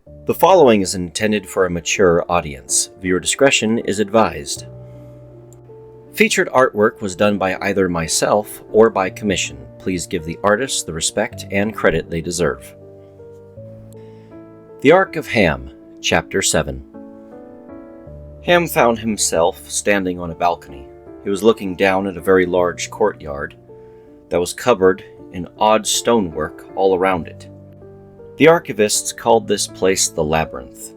The following is intended for a mature audience. Viewer discretion is advised. Featured artwork was done by either myself or by commission. Please give the artists the respect and credit they deserve. The Ark of Ham, Chapter 7. Ham found himself standing on a balcony. He was looking down at a very large courtyard that was covered in odd stonework all around it. The archivists called this place the Labyrinth.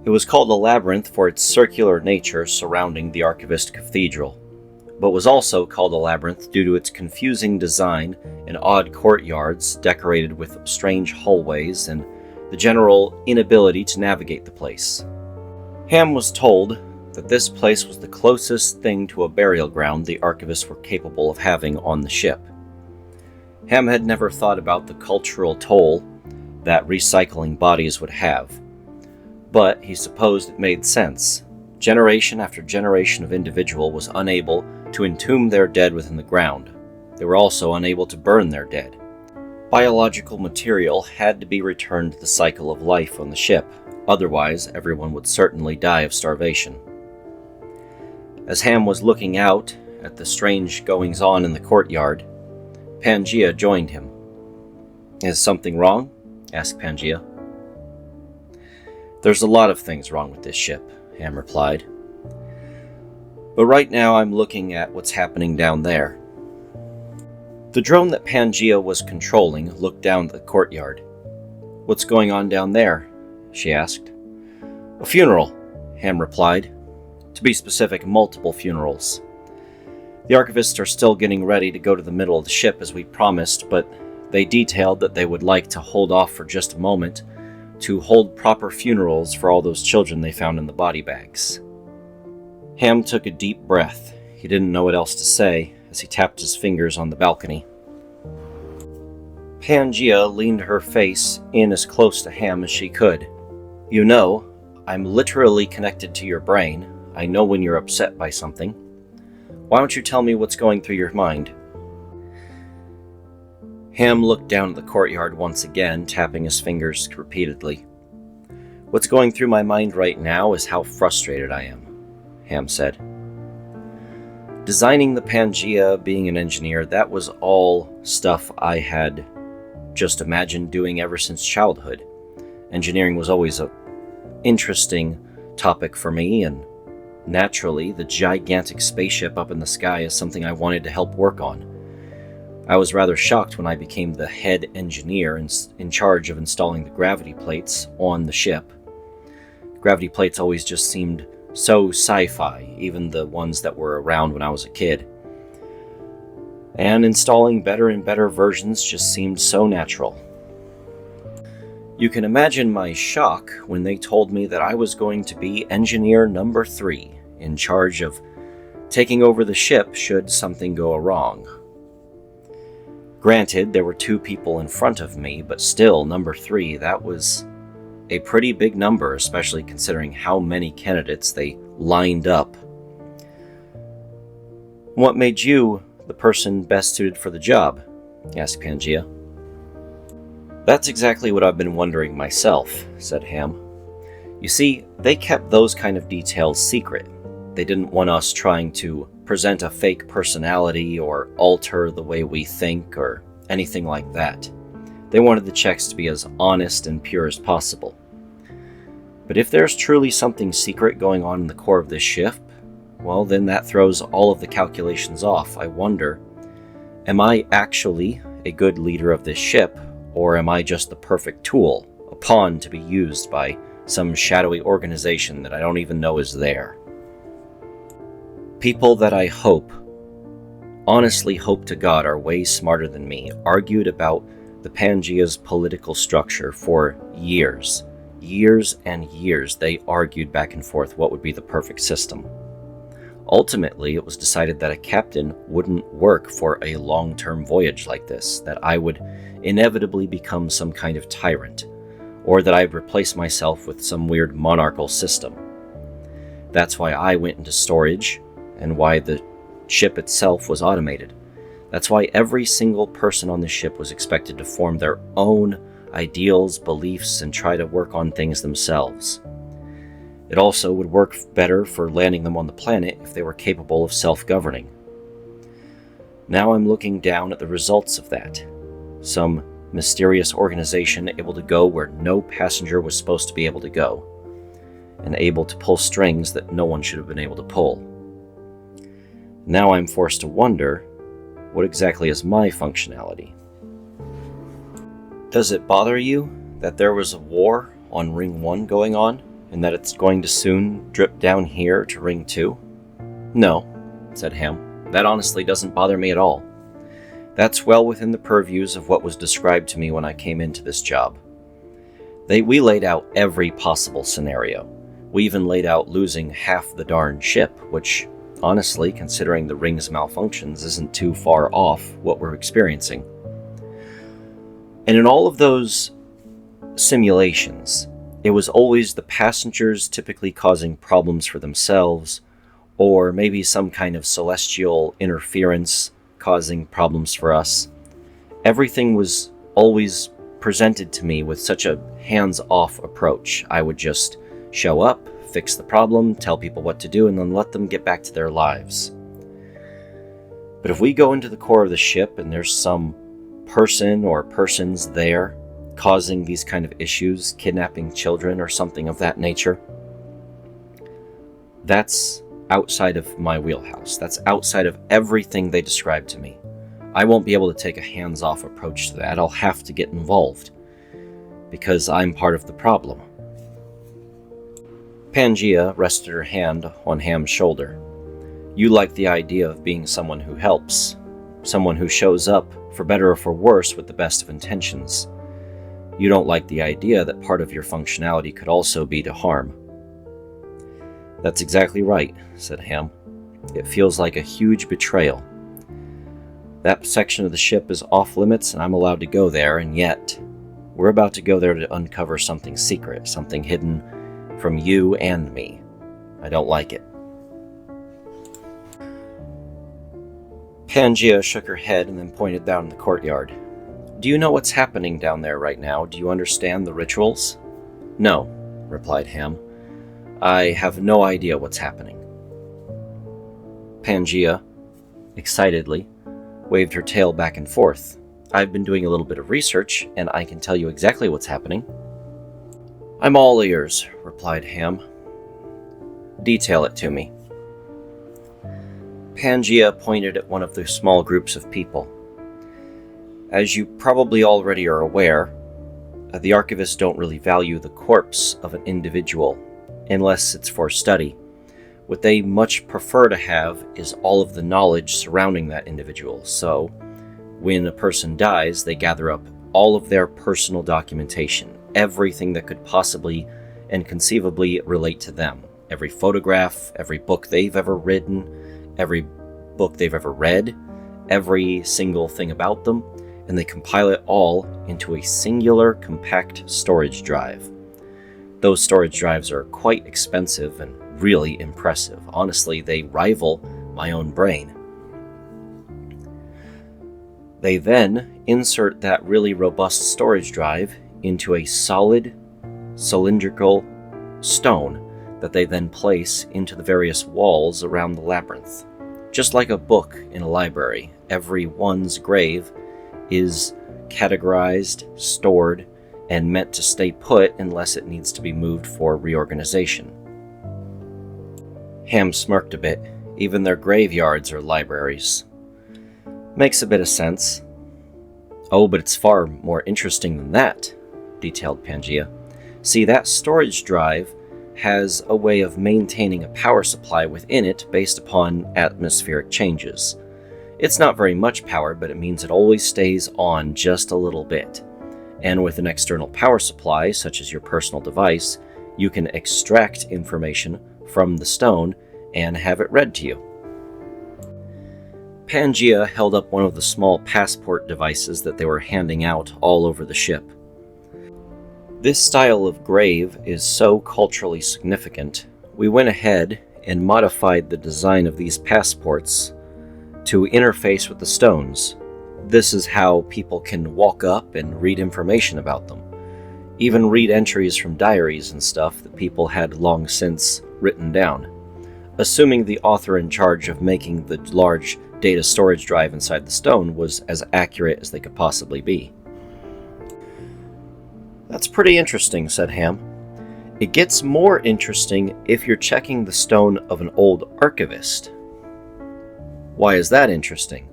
It was called a labyrinth for its circular nature surrounding the Archivist Cathedral, but was also called a labyrinth due to its confusing design and odd courtyards decorated with strange hallways and the general inability to navigate the place. Ham was told that this place was the closest thing to a burial ground the archivists were capable of having on the ship. Ham had never thought about the cultural toll that recycling bodies would have, but he supposed it made sense. Generation after generation of individual was unable to entomb their dead within the ground. They were also unable to burn their dead. Biological material had to be returned to the cycle of life on the ship, otherwise everyone would certainly die of starvation. As Ham was looking out at the strange goings-on in the courtyard, Pangaea joined him. "Is something wrong?" asked Pangaea. "There's a lot of things wrong with this ship," Ham replied. "But right now I'm looking at what's happening down there." The drone that Pangaea was controlling looked down at the courtyard. "What's going on down there?" she asked. "A funeral," Ham replied. "To be specific, multiple funerals. The archivists are still getting ready to go to the middle of the ship as we promised, but they detailed that they would like to hold off for just a moment to hold proper funerals for all those children they found in the body bags." Ham took a deep breath. He didn't know what else to say as he tapped his fingers on the balcony. Pangaea leaned her face in as close to Ham as she could. "You know, I'm literally connected to your brain. I know when you're upset by something. Why don't you tell me what's going through your mind?" Ham looked down at the courtyard once again, tapping his fingers repeatedly. "What's going through my mind right now is how frustrated I am," Ham said. Designing the Pangaea, being an engineer, that was all stuff I had just imagined doing ever since childhood. Engineering was always an interesting topic for me, and naturally, the gigantic spaceship up in the sky is something I wanted to help work on. I was rather shocked when I became the head engineer in charge of installing the gravity plates on the ship. Gravity plates always just seemed so sci-fi, even the ones that were around when I was a kid. And installing better and better versions just seemed so natural. You can imagine my shock when they told me that I was going to be engineer number 3, in charge of taking over the ship should something go wrong. Granted, there were 2 people in front of me, but still, number 3, that was a pretty big number, especially considering how many candidates they lined up. "What made you the person best suited for the job?" asked Pangaea. "That's exactly what I've been wondering myself," said Ham. "You see, they kept those kind of details secret. They didn't want us trying to present a fake personality or alter the way we think or anything like that. They wanted the checks to be as honest and pure as possible. But if there's truly something secret going on in the core of this ship, well, then that throws all of the calculations off. I wonder, am I actually a good leader of this ship, or am I just the perfect tool, a pawn to be used by some shadowy organization that I don't even know is there?" People that I honestly hope to God are way smarter than me, argued about the Pangaea's political structure for years. Years and years they argued back and forth what would be the perfect system. Ultimately, it was decided that a captain wouldn't work for a long-term voyage like this, that I would inevitably become some kind of tyrant, or that I'd replace myself with some weird monarchical system. That's why I went into storage, and why the ship itself was automated. That's why every single person on the ship was expected to form their own ideals, beliefs, and try to work on things themselves. It also would work better for landing them on the planet if they were capable of self-governing. Now I'm looking down at the results of that. Some mysterious organization able to go where no passenger was supposed to be able to go, and able to pull strings that no one should have been able to pull. Now I'm forced to wonder, what exactly is my functionality? Does it bother you that there was a war on Ring 1 going on, and that it's going to soon drip down here to Ring 2? No, said Ham. That honestly doesn't bother me at all. That's well within the purviews of what was described to me when I came into this job. We laid out every possible scenario. We even laid out losing half the darn ship, which, honestly, considering the ring's malfunctions, isn't too far off what we're experiencing. And in all of those simulations, it was always the passengers typically causing problems for themselves, or maybe some kind of celestial interference causing problems for us. Everything was always presented to me with such a hands-off approach. I would just show up, fix the problem, tell people what to do, and then let them get back to their lives. But if we go into the core of the ship and there's some person or persons there causing these kind of issues, kidnapping children or something of that nature, that's outside of my wheelhouse. That's outside of everything they described to me. I won't be able to take a hands-off approach to that. I'll have to get involved, because I'm part of the problem. Pangea rested her hand on Ham's shoulder. You like the idea of being someone who helps, someone who shows up, for better or for worse, with the best of intentions. You don't like the idea that part of your functionality could also be to harm. That's exactly right, said Ham. It feels like a huge betrayal. That section of the ship is off limits and I'm allowed to go there, and yet we're about to go there to uncover something secret, something hidden from you and me. I don't like it. Pangea shook her head and then pointed down in the courtyard. Do you know what's happening down there right now? Do you understand the rituals? No, replied Ham. I have no idea what's happening. Pangea, excitedly, waved her tail back and forth. I've been doing a little bit of research, and I can tell you exactly what's happening. I'm all ears, replied Ham. Detail it to me. Pangea pointed at one of the small groups of people. As you probably already are aware, the archivists don't really value the corpse of an individual unless it's for study. What they much prefer to have is all of the knowledge surrounding that individual. So, when a person dies, they gather up all of their personal documentation, everything that could possibly and conceivably relate to them. Every photograph, every book they've ever written, every book they've ever read, every single thing about them, and they compile it all into a singular compact storage drive. Those storage drives are quite expensive and really impressive. Honestly, they rival my own brain. They then insert that really robust storage drive into a solid, cylindrical stone that they then place into the various walls around the labyrinth. Just like a book in a library, every one's grave is categorized, stored, and meant to stay put unless it needs to be moved for reorganization. Ham smirked a bit. Even their graveyards are libraries. Makes a bit of sense. Oh, but it's far more interesting than that, detailed Pangea. See, that storage drive has a way of maintaining a power supply within it based upon atmospheric changes. It's not very much power, but it means it always stays on just a little bit. And with an external power supply, such as your personal device, you can extract information from the stone and have it read to you. Pangea held up one of the small passport devices that they were handing out all over the ship. This style of grave is so culturally significant, we went ahead and modified the design of these passports to interface with the stones. This is how people can walk up and read information about them. Even read entries from diaries and stuff that people had long since written down, assuming the author in charge of making the large data storage drive inside the stone was as accurate as they could possibly be. "That's pretty interesting," said Ham. "It gets more interesting if you're checking the stone of an old archivist." "Why is that interesting?"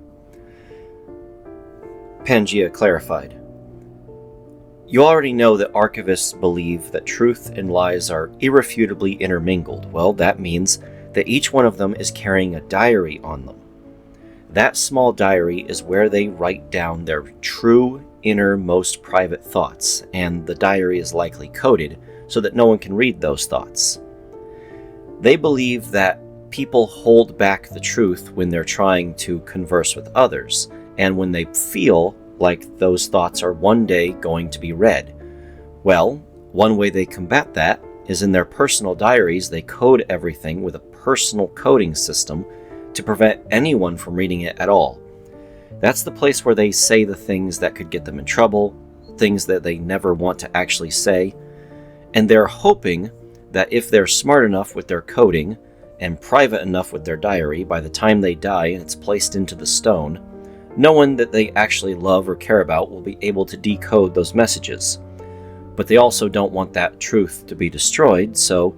Pangea clarified. "You already know that archivists believe that truth and lies are irrefutably intermingled. Well, that means that each one of them is carrying a diary on them. That small diary is where they write down their true, inner, most private thoughts, and the diary is likely coded so that no one can read those thoughts. They believe that people hold back the truth when they're trying to converse with others, and when they feel like those thoughts are one day going to be read. Well, one way they combat that is in their personal diaries. They code everything with a personal coding system to prevent anyone from reading it at all. That's the place where they say the things that could get them in trouble, things that they never want to actually say, and they're hoping that if they're smart enough with their coding and private enough with their diary, by the time they die and it's placed into the stone, no one that they actually love or care about will be able to decode those messages. But they also don't want that truth to be destroyed, so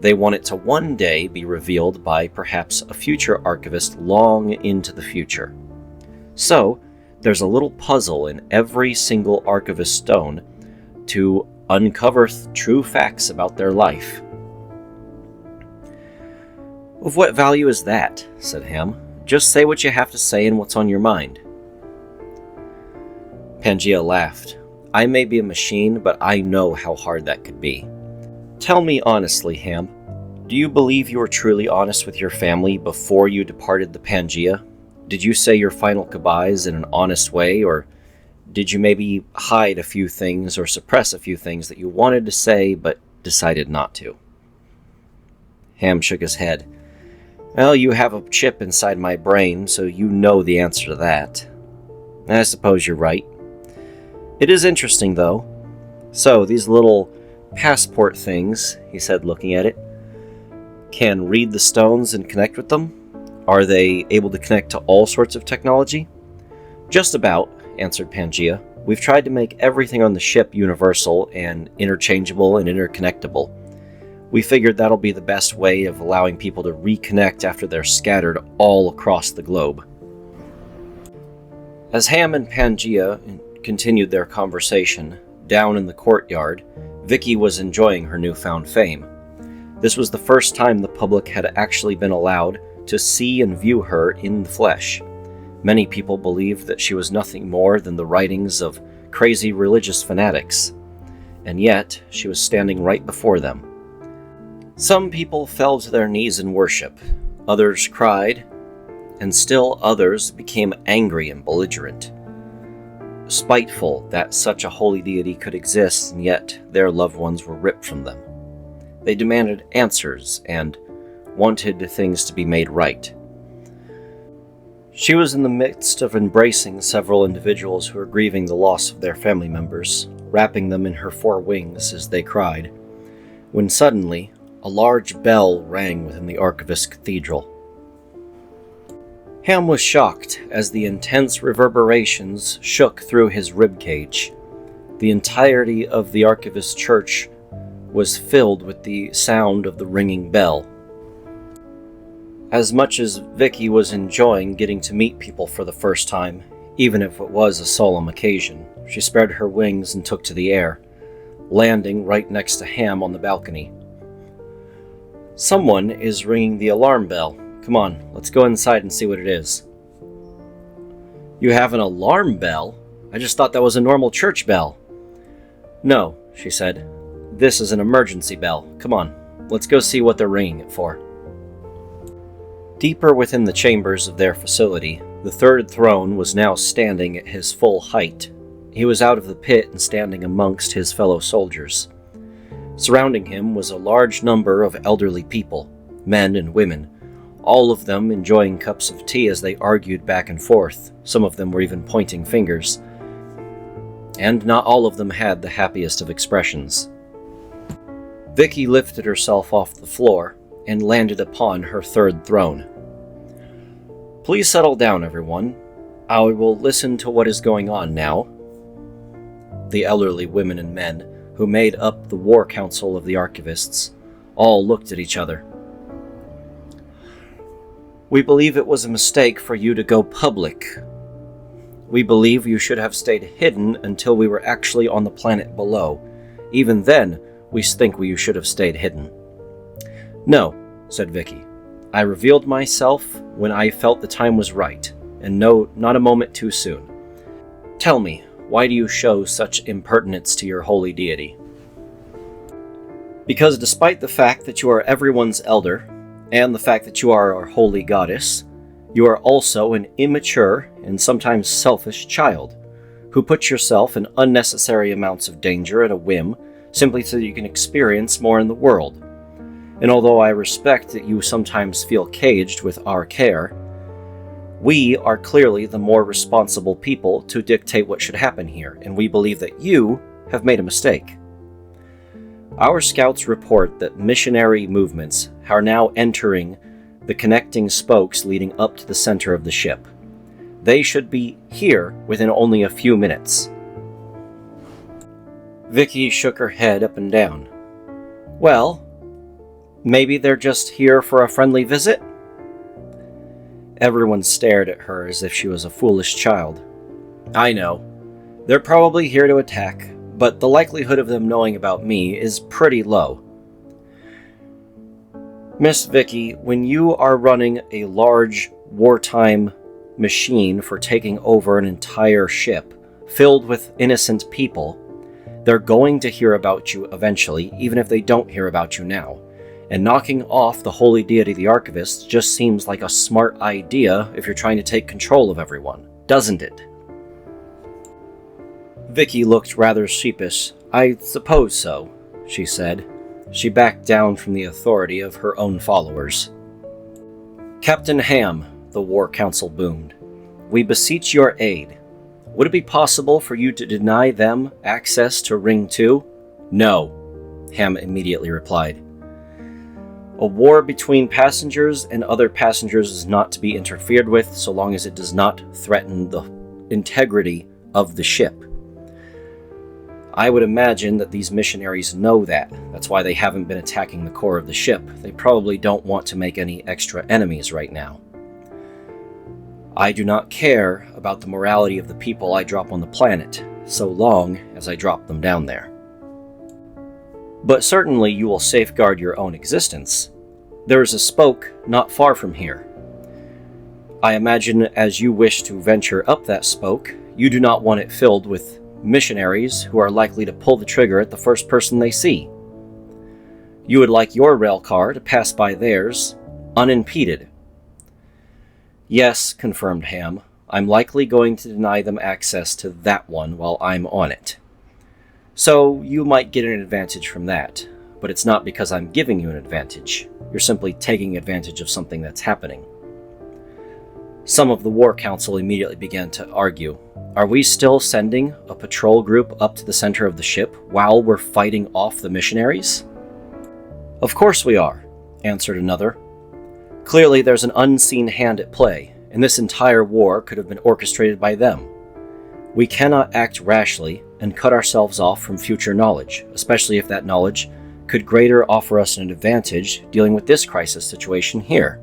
they want it to one day be revealed by perhaps a future archivist long into the future. So, there's a little puzzle in every single archivist stone to uncover true facts about their life." "Of what value is that?" said Ham. "Just say what you have to say and what's on your mind." Pangea laughed. "I may be a machine, but I know how hard that could be. Tell me honestly, Ham, do you believe you were truly honest with your family before you departed the Pangea? Did you say your final goodbyes in an honest way, or did you maybe hide a few things or suppress a few things that you wanted to say but decided not to?" Ham shook his head. "Well, you have a chip inside my brain, so you know the answer to that. I suppose you're right. It is interesting, though. So, these little passport things," he said, looking at it, "can read the stones and connect with them? Are they able to connect to all sorts of technology?" "Just about," answered Pangea. "We've tried to make everything on the ship universal and interchangeable and interconnectable. We figured that'll be the best way of allowing people to reconnect after they're scattered all across the globe." As Ham and Pangea continued their conversation, down in the courtyard, Vicky was enjoying her newfound fame. This was the first time the public had actually been allowed to see and view her in the flesh. Many people believed that she was nothing more than the writings of crazy religious fanatics, and yet she was standing right before them. Some people fell to their knees in worship, others cried, and still others became angry and belligerent, spiteful that such a holy deity could exist and yet their loved ones were ripped from them. They demanded answers and wanted things to be made right. She was in the midst of embracing several individuals who were grieving the loss of their family members, wrapping them in her four wings as they cried, when suddenly a large bell rang within the Archivist Cathedral. Ham was shocked as the intense reverberations shook through his ribcage. The entirety of the Archivist Church was filled with the sound of the ringing bell. As much as Vicky was enjoying getting to meet people for the first time, even if it was a solemn occasion, she spread her wings and took to the air, landing right next to Ham on the balcony. "Someone is ringing the alarm bell. Come on, let's go inside and see what it is." "You have an alarm bell? I just thought that was a normal church bell." "No," she said. "This is an emergency bell. Come on, let's go see what they're ringing it for." Deeper within the chambers of their facility, the third throne was now standing at his full height. He was out of the pit and standing amongst his fellow soldiers. Surrounding him was a large number of elderly people, men and women, all of them enjoying cups of tea as they argued back and forth. Some of them were even pointing fingers. And not all of them had the happiest of expressions. Vicky lifted herself off the floor and landed upon her third throne. "Please settle down, everyone. I will listen to what is going on now." The elderly women and men who made up the War Council of the Archivists all looked at each other. "We believe it was a mistake for you to go public. We believe you should have stayed hidden until we were actually on the planet below. Even then, we think you should have stayed hidden." "No," said Vicky. "I revealed myself when I felt the time was right, and no, not a moment too soon. Tell me, why do you show such impertinence to your holy deity?" "Because despite the fact that you are everyone's elder, and the fact that you are our holy goddess, you are also an immature and sometimes selfish child, who puts yourself in unnecessary amounts of danger at a whim, simply so that you can experience more in the world. And although I respect that you sometimes feel caged with our care, we are clearly the more responsible people to dictate what should happen here, and we believe that you have made a mistake. Our scouts report that missionary movements are now entering the connecting spokes leading up to the center of the ship. They should be here within only a few minutes." Vicky shook her head up and down. "Well, maybe they're just here for a friendly visit?" Everyone stared at her as if she was a foolish child. "I know. They're probably here to attack, but the likelihood of them knowing about me is pretty low. Miss Vicky, when you are running a large wartime machine for taking over an entire ship filled with innocent people, they're going to hear about you eventually, even if they don't hear about you now. And knocking off the holy deity, the Archivist, just seems like a smart idea if you're trying to take control of everyone, doesn't it?" Vicky looked rather sheepish. "I suppose so," she said. She backed down from the authority of her own followers. "Captain Ham," the War Council boomed, "we beseech your aid. Would it be possible for you to deny them access to Ring 2? "No," Ham immediately replied. "A war between passengers and other passengers is not to be interfered with so long as it does not threaten the integrity of the ship. I would imagine that these missionaries know that. That's why they haven't been attacking the core of the ship. They probably don't want to make any extra enemies right now. I do not care about the morality of the people I drop on the planet, so long as I drop them down there. But certainly you will safeguard your own existence. There is a spoke not far from here. I imagine as you wish to venture up that spoke, you do not want it filled with missionaries who are likely to pull the trigger at the first person they see. You would like your rail car to pass by theirs, unimpeded." "Yes," confirmed Ham. "I'm likely going to deny them access to that one while I'm on it. So you might get an advantage from that, but it's not because I'm giving you an advantage. You're simply taking advantage of something that's happening." Some of the War Council immediately began to argue. "Are we still sending a patrol group up to the center of the ship while we're fighting off the missionaries?" "Of course we are," answered another. "Clearly there's an unseen hand at play, and this entire war could have been orchestrated by them. We cannot act rashly and cut ourselves off from future knowledge, especially if that knowledge could greater offer us an advantage dealing with this crisis situation here."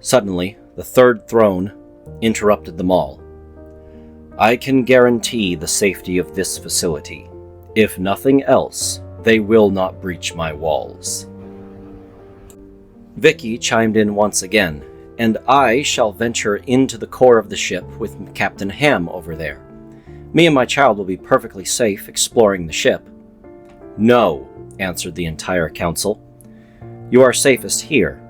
Suddenly, the third throne interrupted them all. "I can guarantee the safety of this facility. If nothing else, they will not breach my walls." Vicky chimed in once again, "And I shall venture into the core of the ship with Captain Ham over there. Me and my child will be perfectly safe exploring the ship." "No," answered the entire council. "You are safest here."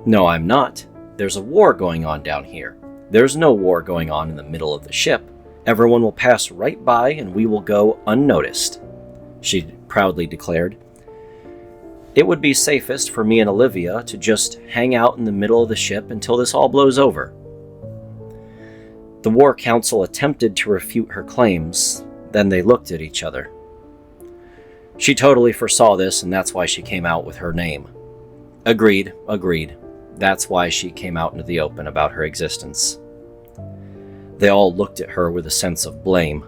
"No, I'm not. There's a war going on down here. There's no war going on in the middle of the ship. Everyone will pass right by and we will go unnoticed," she proudly declared. It would be safest for me and Olivia to just hang out in the middle of the ship until this all blows over." The War Council attempted to refute her claims, then they looked at each other. "She totally foresaw this, and that's why she came out with her name." Agreed. That's why she came out into the open about her existence." They all looked at her with a sense of blame.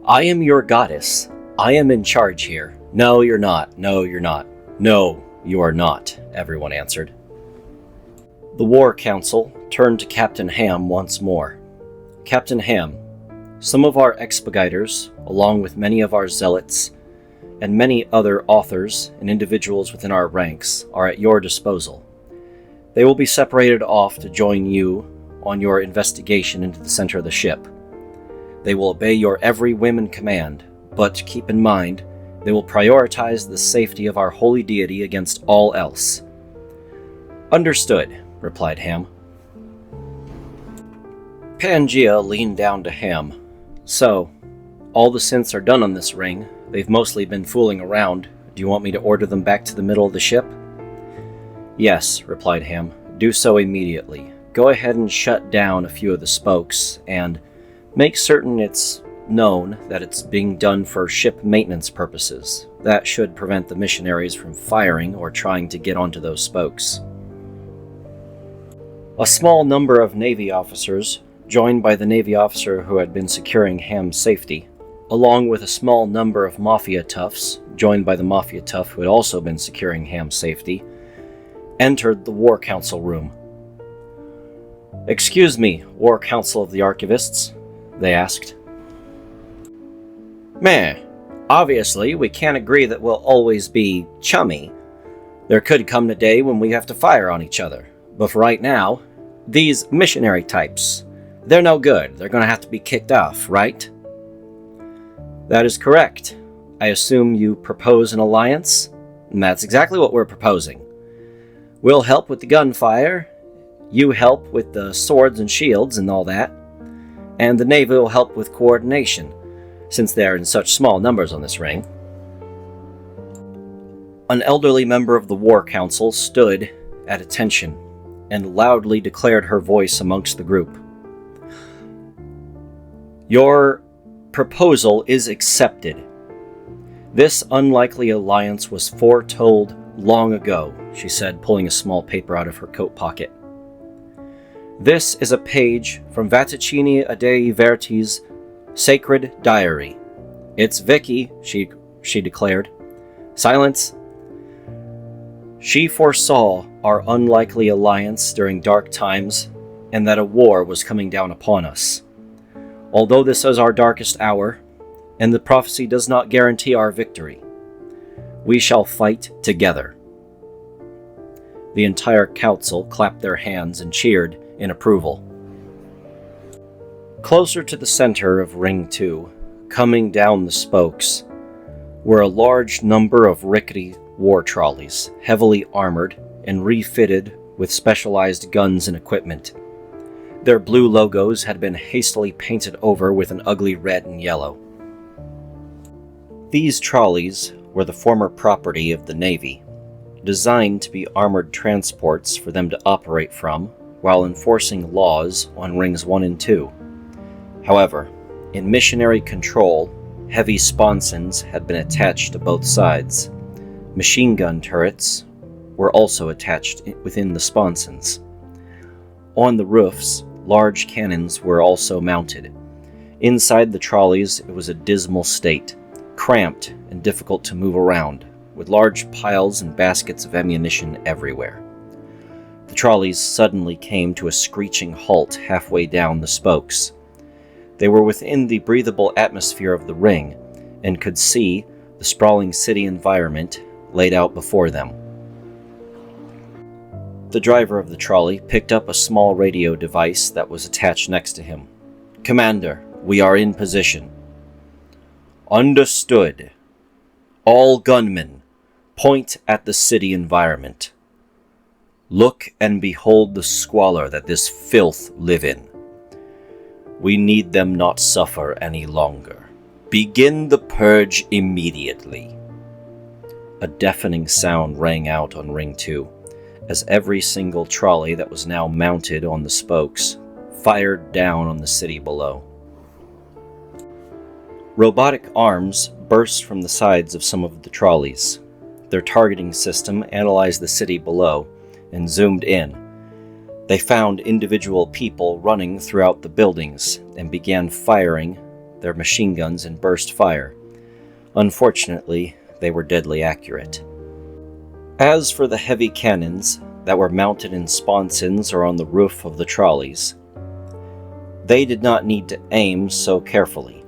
"I am your goddess. I am in charge here." "No, you're not. No, you're not. No, you are not," everyone answered. The War Council turned to Captain Ham once more. "Captain Ham, some of our expeditors, along with many of our zealots, and many other authors and individuals within our ranks, are at your disposal. They will be separated off to join you on your investigation into the center of the ship. They will obey your every whim and command, but keep in mind, they will prioritize the safety of our holy deity against all else." "Understood," replied Ham. Pangea leaned down to Ham. "So, all the synths are done on this ring. They've mostly been fooling around. Do you want me to order them back to the middle of the ship?" "Yes," replied Ham. "Do so immediately. Go ahead and shut down a few of the spokes, and make certain it's known that it's being done for ship maintenance purposes. That should prevent the missionaries from firing or trying to get onto those spokes." A small number of Navy officers, joined by the Navy officer who had been securing Ham's safety, along with a small number of Mafia toughs, joined by the Mafia tough who had also been securing Ham's safety, entered the War Council room. "Excuse me, War Council of the Archivists," they asked. "Meh, obviously we can't agree that we'll always be chummy. There could come a day when we have to fire on each other. But for right now, these missionary types, they're no good. They're going to have to be kicked off, right?" "That is correct. I assume you propose an alliance?" "And that's exactly what we're proposing. We'll help with the gunfire, you help with the swords and shields and all that, and the Navy will help with coordination, since they're in such small numbers on this ring." An elderly member of the War Council stood at attention and loudly declared her voice amongst the group. "Your proposal is accepted. This unlikely alliance was foretold long ago," she said, pulling a small paper out of her coat pocket. "This is a page from Vaticini Adei Verti's sacred diary. It's Vicky," she declared. "Silence." "She foresaw our unlikely alliance during dark times, and that a war was coming down upon us. Although this is our darkest hour, and the prophecy does not guarantee our victory, we shall fight together." The entire council clapped their hands and cheered in approval. Closer to the center of Ring 2, coming down the spokes, were a large number of rickety war trolleys, heavily armored and refitted with specialized guns and equipment. Their blue logos had been hastily painted over with an ugly red and yellow. These trolleys were the former property of the Navy, designed to be armored transports for them to operate from while enforcing laws on Rings 1 and 2. However, in missionary control, heavy sponsons had been attached to both sides. Machine gun turrets were also attached within the sponsons. On the roofs, large cannons were also mounted. Inside the trolleys, it was a dismal state, cramped and difficult to move around, with large piles and baskets of ammunition everywhere. The trolleys suddenly came to a screeching halt halfway down the spokes. They were within the breathable atmosphere of the ring, and could see the sprawling city environment laid out before them. The driver of the trolley picked up a small radio device that was attached next to him. "Commander, we are in position." "Understood. All gunmen, point at the city environment. Look and behold the squalor that this filth live in. We need them not suffer any longer. Begin the purge immediately." A deafening sound rang out on Ring 2, as every single trolley that was now mounted on the spokes fired down on the city below. Robotic arms burst from the sides of some of the trolleys. Their targeting system analyzed the city below and zoomed in. They found individual people running throughout the buildings and began firing their machine guns in burst fire. Unfortunately, they were deadly accurate. As for the heavy cannons that were mounted in sponsons or on the roof of the trolleys, they did not need to aim so carefully.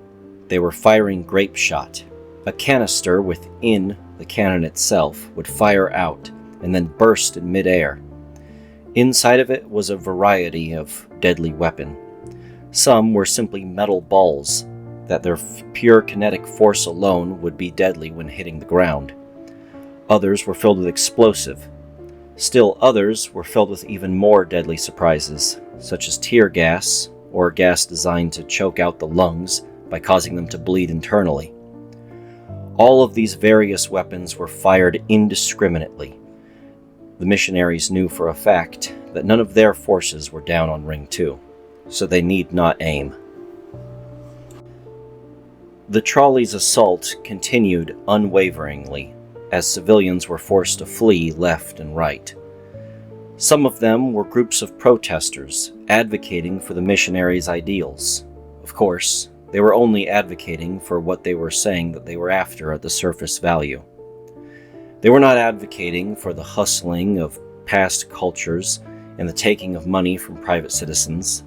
They were firing grape shot. A canister within the cannon itself would fire out and then burst in midair. Inside of it was a variety of deadly weapon. Some were simply metal balls that their pure kinetic force alone would be deadly when hitting the ground. Others were filled with explosive. Still others were filled with even more deadly surprises, such as tear gas, or gas designed to choke out the lungs by causing them to bleed internally. All of these various weapons were fired indiscriminately. The missionaries knew for a fact that none of their forces were down on Ring 2, so they need not aim. The trolley's assault continued unwaveringly, as civilians were forced to flee left and right. Some of them were groups of protesters advocating for the missionaries' ideals. Of course, they were only advocating for what they were saying that they were after at the surface value. They were not advocating for the hustling of past cultures and the taking of money from private citizens.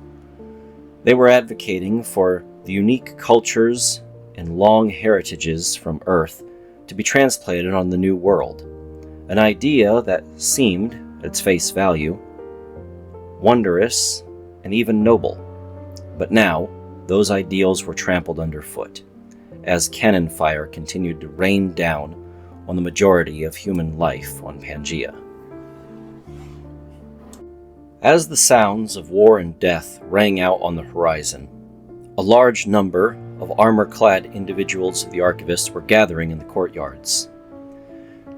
They were advocating for the unique cultures and long heritages from Earth to be transplanted on the New World, an idea that seemed, at its face value, wondrous and even noble. But now, those ideals were trampled underfoot, as cannon fire continued to rain down on the majority of human life on Pangaea. As the sounds of war and death rang out on the horizon, a large number of armor-clad individuals of the archivists were gathering in the courtyards.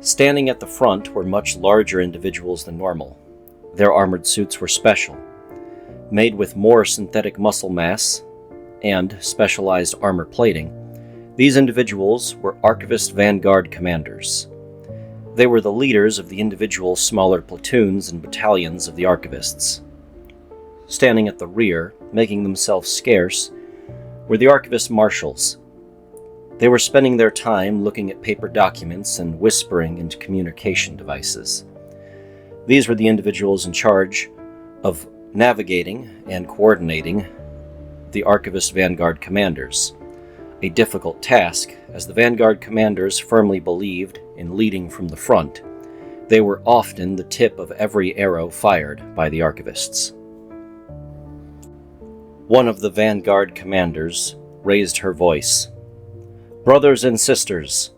Standing at the front were much larger individuals than normal. Their armored suits were special, made with more synthetic muscle mass and specialized armor plating. These individuals were Archivist Vanguard commanders. They were the leaders of the individual smaller platoons and battalions of the archivists. Standing at the rear, making themselves scarce, were the archivist marshals. They were spending their time looking at paper documents and whispering into communication devices. These were the individuals in charge of navigating and coordinating the Archivist Vanguard commanders, a difficult task as the Vanguard commanders firmly believed in leading from the front. They were often the tip of every arrow fired by the archivists. One of the Vanguard commanders raised her voice. "Brothers and sisters,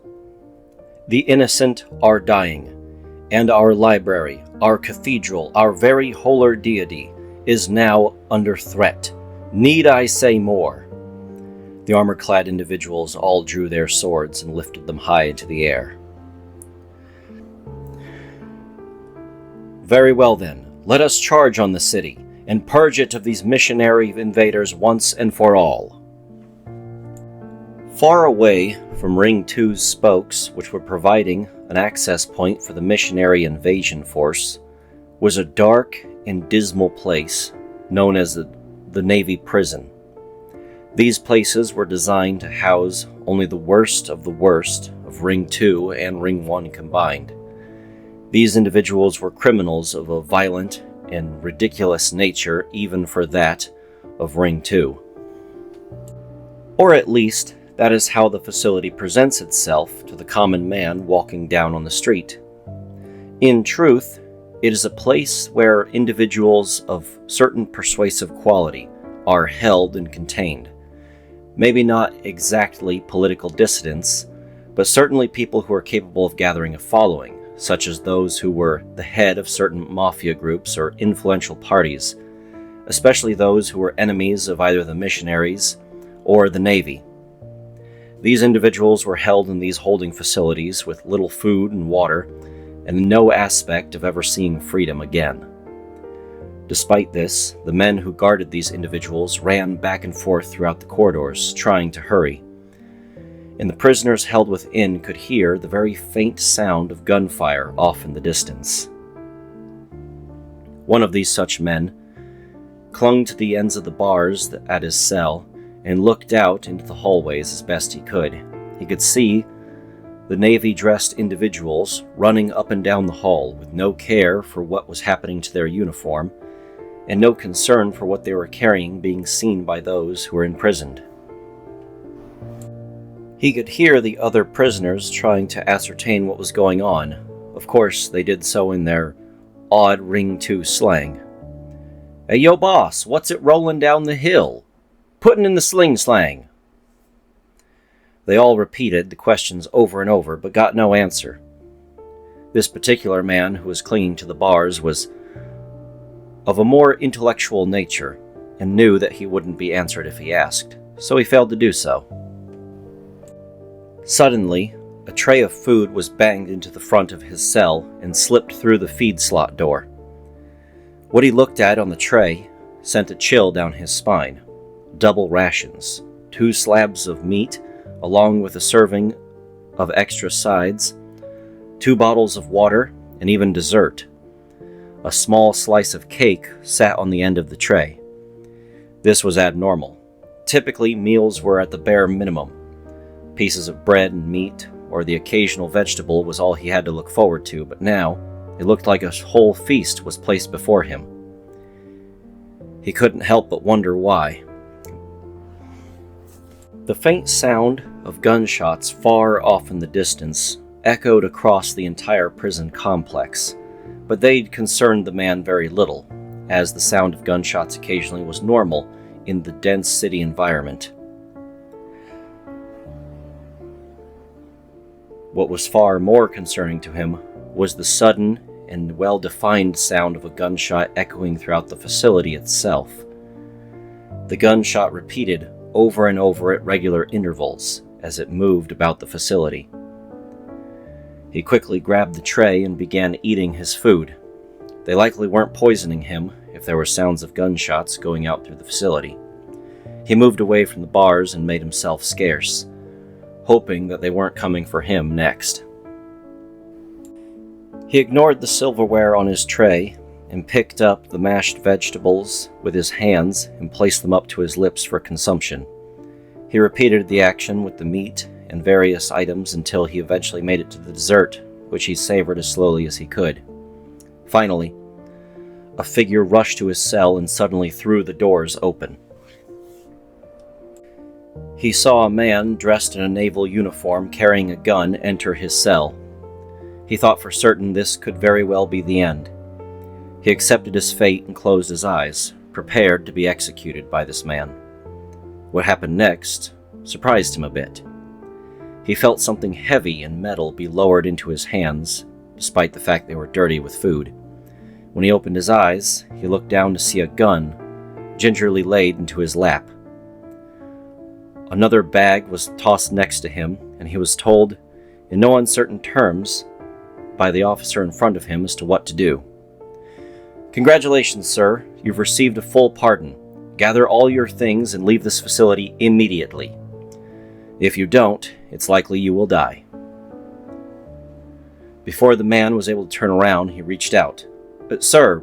the innocent are dying, and our library, our cathedral, our very holy deity is now under threat. Need I say more?" The armor-clad individuals all drew their swords and lifted them high into the air. "Very well then, let us charge on the city and purge it of these missionary invaders once and for all." Far away from Ring 2's spokes, which were providing an access point for the missionary invasion force, was a dark and dismal place known as the Navy Prison. These places were designed to house only the worst of Ring 2 and Ring 1 combined. These individuals were criminals of a violent and ridiculous nature even for that of Ring 2. Or at least, that is how the facility presents itself to the common man walking down on the street. In truth, it is a place where individuals of certain persuasive quality are held and contained. Maybe not exactly political dissidents, but certainly people who are capable of gathering a following, such as those who were the head of certain mafia groups or influential parties, especially those who were enemies of either the missionaries or the Navy. These individuals were held in these holding facilities with little food and water, and no aspect of ever seeing freedom again. Despite this, the men who guarded these individuals ran back and forth throughout the corridors, trying to hurry, and the prisoners held within could hear the very faint sound of gunfire off in the distance. One of these such men clung to the ends of the bars at his cell and looked out into the hallways as best he could. He could see the navy-dressed individuals running up and down the hall with no care for what was happening to their uniform and no concern for what they were carrying being seen by those who were imprisoned. He could hear the other prisoners trying to ascertain what was going on. Of course, they did so in their odd Ring 2 slang. "Hey, yo, boss, what's it rolling down the hill? Puttin' in the sling slang." They all repeated the questions over and over, but got no answer. This particular man who was clinging to the bars was of a more intellectual nature, and knew that he wouldn't be answered if he asked, so he failed to do so. Suddenly, a tray of food was banged into the front of his cell and slipped through the feed slot door. What he looked at on the tray sent a chill down his spine. Double rations, 2 slabs of meat, along with a serving of extra sides, 2 bottles of water, and even dessert. A small slice of cake sat on the end of the tray. This was abnormal. Typically, meals were at the bare minimum. Pieces of bread and meat, or the occasional vegetable was all he had to look forward to, but now it looked like a whole feast was placed before him. He couldn't help but wonder why. The faint sound of gunshots far off in the distance echoed across the entire prison complex, but they concerned the man very little, as the sound of gunshots occasionally was normal in the dense city environment. What was far more concerning to him was the sudden and well-defined sound of a gunshot echoing throughout the facility itself. The gunshot repeated over and over at regular intervals as it moved about the facility. He quickly grabbed the tray and began eating his food. They likely weren't poisoning him if there were sounds of gunshots going out through the facility. He moved away from the bars and made himself scarce, hoping that they weren't coming for him next. He ignored the silverware on his tray and picked up the mashed vegetables with his hands and placed them up to his lips for consumption. He repeated the action with the meat and various items until he eventually made it to the dessert, which he savored as slowly as he could. Finally, a figure rushed to his cell and suddenly threw the doors open. He saw a man dressed in a naval uniform carrying a gun enter his cell. He thought for certain this could very well be the end. He accepted his fate and closed his eyes, prepared to be executed by this man. What happened next surprised him a bit. He felt something heavy and metal be lowered into his hands, despite the fact they were dirty with food. When he opened his eyes, he looked down to see a gun gingerly laid into his lap. Another bag was tossed next to him, and he was told, in no uncertain terms, by the officer in front of him as to what to do. "Congratulations, sir. You've received a full pardon. Gather all your things and leave this facility immediately. If you don't, it's likely you will die." Before the man was able to turn around, he reached out. "Sir,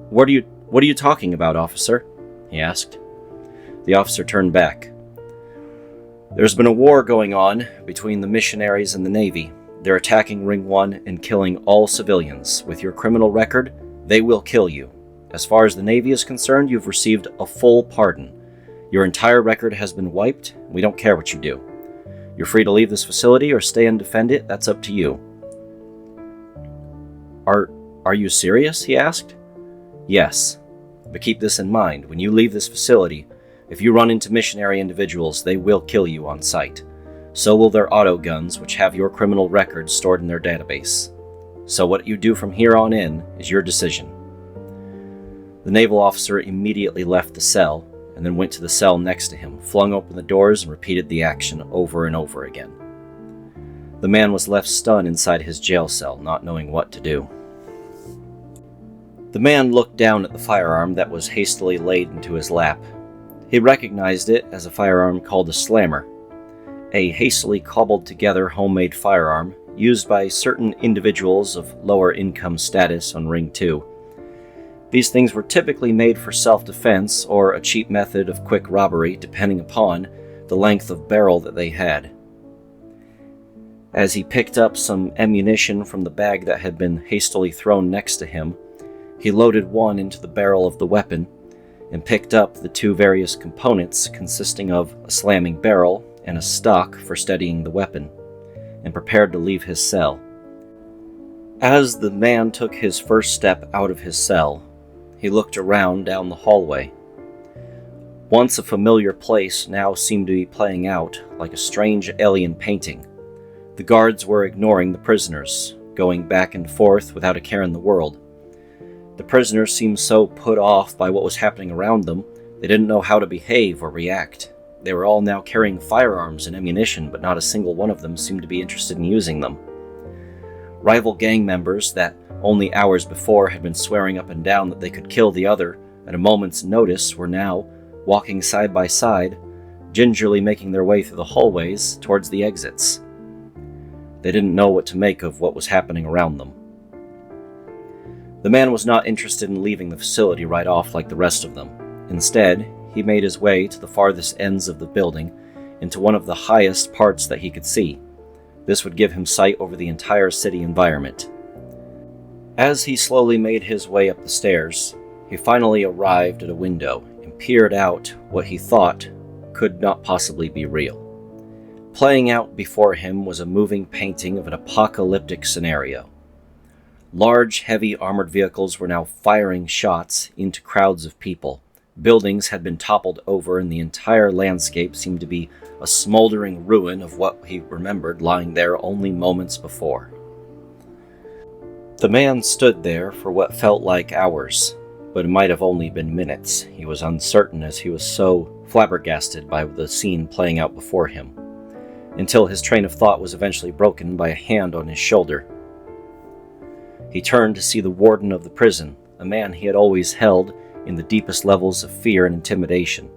what are you talking about, officer?" he asked. The officer turned back. "There's been a war going on between the missionaries and the Navy. They're attacking Ring 1 and killing all civilians. With your criminal record, they will kill you. As far as the Navy is concerned, you've received a full pardon. Your entire record has been wiped. We don't care what you do. You're free to leave this facility or stay and defend it. That's up to you." Are you serious?" he asked. "Yes. But keep this in mind. When you leave this facility, if you run into missionary individuals, they will kill you on sight. So will their auto guns, which have your criminal records stored in their database. So what you do from here on in is your decision." The naval officer immediately left the cell, and then went to the cell next to him, flung open the doors, and repeated the action over and over again. The man was left stunned inside his jail cell, not knowing what to do. The man looked down at the firearm that was hastily laid into his lap. He recognized it as a firearm called a slammer, a hastily cobbled-together homemade firearm used by certain individuals of lower income status on Ring 2. These things were typically made for self-defense or a cheap method of quick robbery, depending upon the length of barrel that they had. As he picked up some ammunition from the bag that had been hastily thrown next to him, he loaded one into the barrel of the weapon and picked up the two various components consisting of a slamming barrel and a stock for steadying the weapon, and prepared to leave his cell. As the man took his first step out of his cell, he looked around down the hallway. Once a familiar place now seemed to be playing out like a strange alien painting. The guards were ignoring the prisoners, going back and forth without a care in the world. The prisoners seemed so put off by what was happening around them, they didn't know how to behave or react. They were all now carrying firearms and ammunition, but not a single one of them seemed to be interested in using them. Rival gang members that only hours before had been swearing up and down that they could kill the other at a moment's notice were now walking side by side, gingerly making their way through the hallways towards the exits. They didn't know what to make of what was happening around them. The man was not interested in leaving the facility right off like the rest of them. Instead, he made his way to the farthest ends of the building, into one of the highest parts that he could see. This would give him sight over the entire city environment. As he slowly made his way up the stairs, he finally arrived at a window and peered out what he thought could not possibly be real. Playing out before him was a moving painting of an apocalyptic scenario. Large, heavy armored vehicles were now firing shots into crowds of people. Buildings had been toppled over, and the entire landscape seemed to be a smoldering ruin of what he remembered lying there only moments before. The man stood there for what felt like hours, but it might have only been minutes. He was uncertain as he was so flabbergasted by the scene playing out before him, until his train of thought was eventually broken by a hand on his shoulder. He turned to see the warden of the prison, a man he had always held in the deepest levels of fear and intimidation.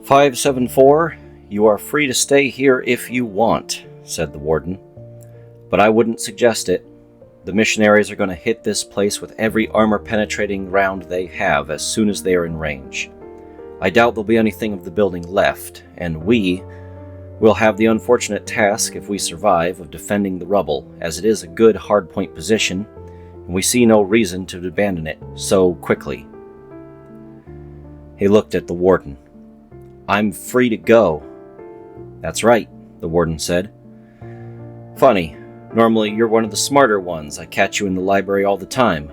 574, you are free to stay here if you want, said the warden. But I wouldn't suggest it. The missionaries are going to hit this place with every armor-penetrating round they have as soon as they are in range. I doubt there'll be anything of the building left, and we will have the unfortunate task, if we survive, of defending the rubble, as it is a good hardpoint position, and we see no reason to abandon it so quickly. He looked at the warden. I'm free to go. That's right, the warden said. Funny. Normally, you're one of the smarter ones. I catch you in the library all the time.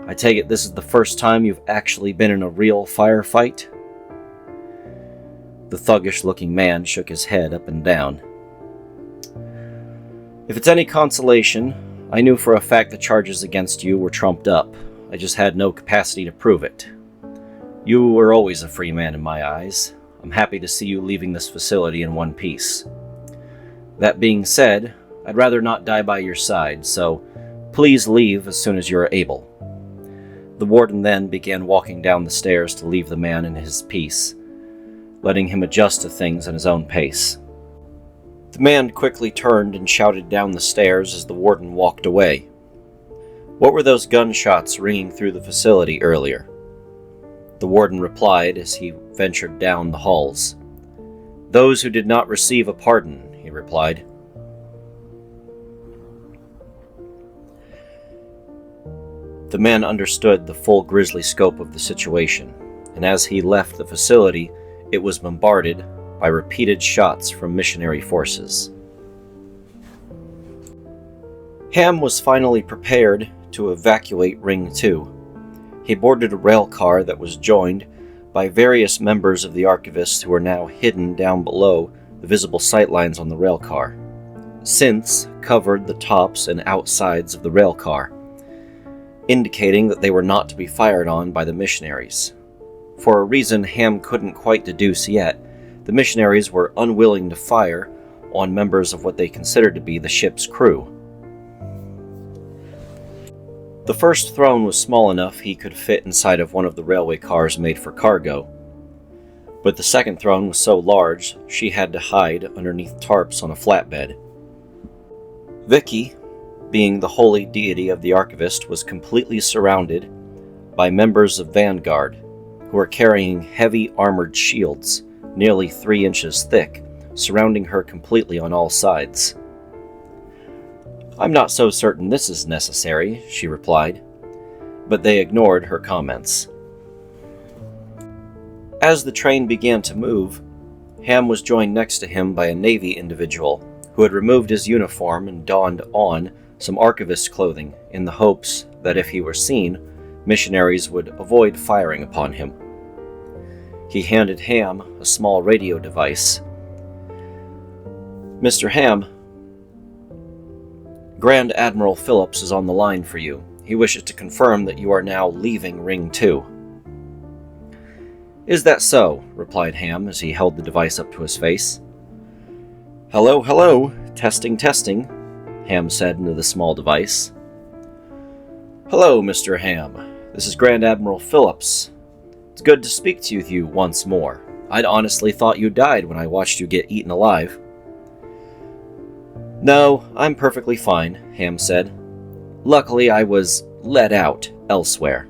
I take it this is the first time you've actually been in a real firefight? The thuggish-looking man shook his head up and down. If it's any consolation, I knew for a fact the charges against you were trumped up. I just had no capacity to prove it. You were always a free man in my eyes. I'm happy to see you leaving this facility in one piece. That being said, I'd rather not die by your side, so please leave as soon as you are able. The warden then began walking down the stairs to leave the man in his peace, letting him adjust to things at his own pace. The man quickly turned and shouted down the stairs as the warden walked away. What were those gunshots ringing through the facility earlier? The warden replied as he ventured down the halls. Those who did not receive a pardon, he replied. The man understood the full grisly scope of the situation, and as he left the facility, it was bombarded by repeated shots from missionary forces. Ham was finally prepared to evacuate Ring 2. He boarded a rail car that was joined by various members of the archivists who were now hidden down below the visible sightlines on the rail car. Synths covered the tops and outsides of the rail car. indicating that they were not to be fired on by the missionaries. For a reason Ham couldn't quite deduce yet, the missionaries were unwilling to fire on members of what they considered to be the ship's crew. The first throne was small enough he could fit inside of one of the railway cars made for cargo, but the second throne was so large she had to hide underneath tarps on a flatbed. Vicky, being the holy deity of the archivist, was completely surrounded by members of Vanguard, who were carrying heavy armored shields, nearly 3 inches thick, surrounding her completely on all sides. "I'm not so certain this is necessary," she replied, but they ignored her comments. As the train began to move, Ham was joined next to him by a Navy individual who had removed his uniform and donned on some archivist clothing in the hopes that if he were seen, missionaries would avoid firing upon him. He handed Ham a small radio device. "Mr. Ham, Grand Admiral Phillips is on the line for you. He wishes to confirm that you are now leaving Ring 2. "Is that so?" replied Ham as he held the device up to his face. "Hello, hello, testing, testing," Ham said into the small device. "Hello, Mr. Ham. This is Grand Admiral Phillips. It's good to speak to you once more. I'd honestly thought you died when I watched you get eaten alive." "No, I'm perfectly fine," Ham said. "Luckily, I was let out elsewhere."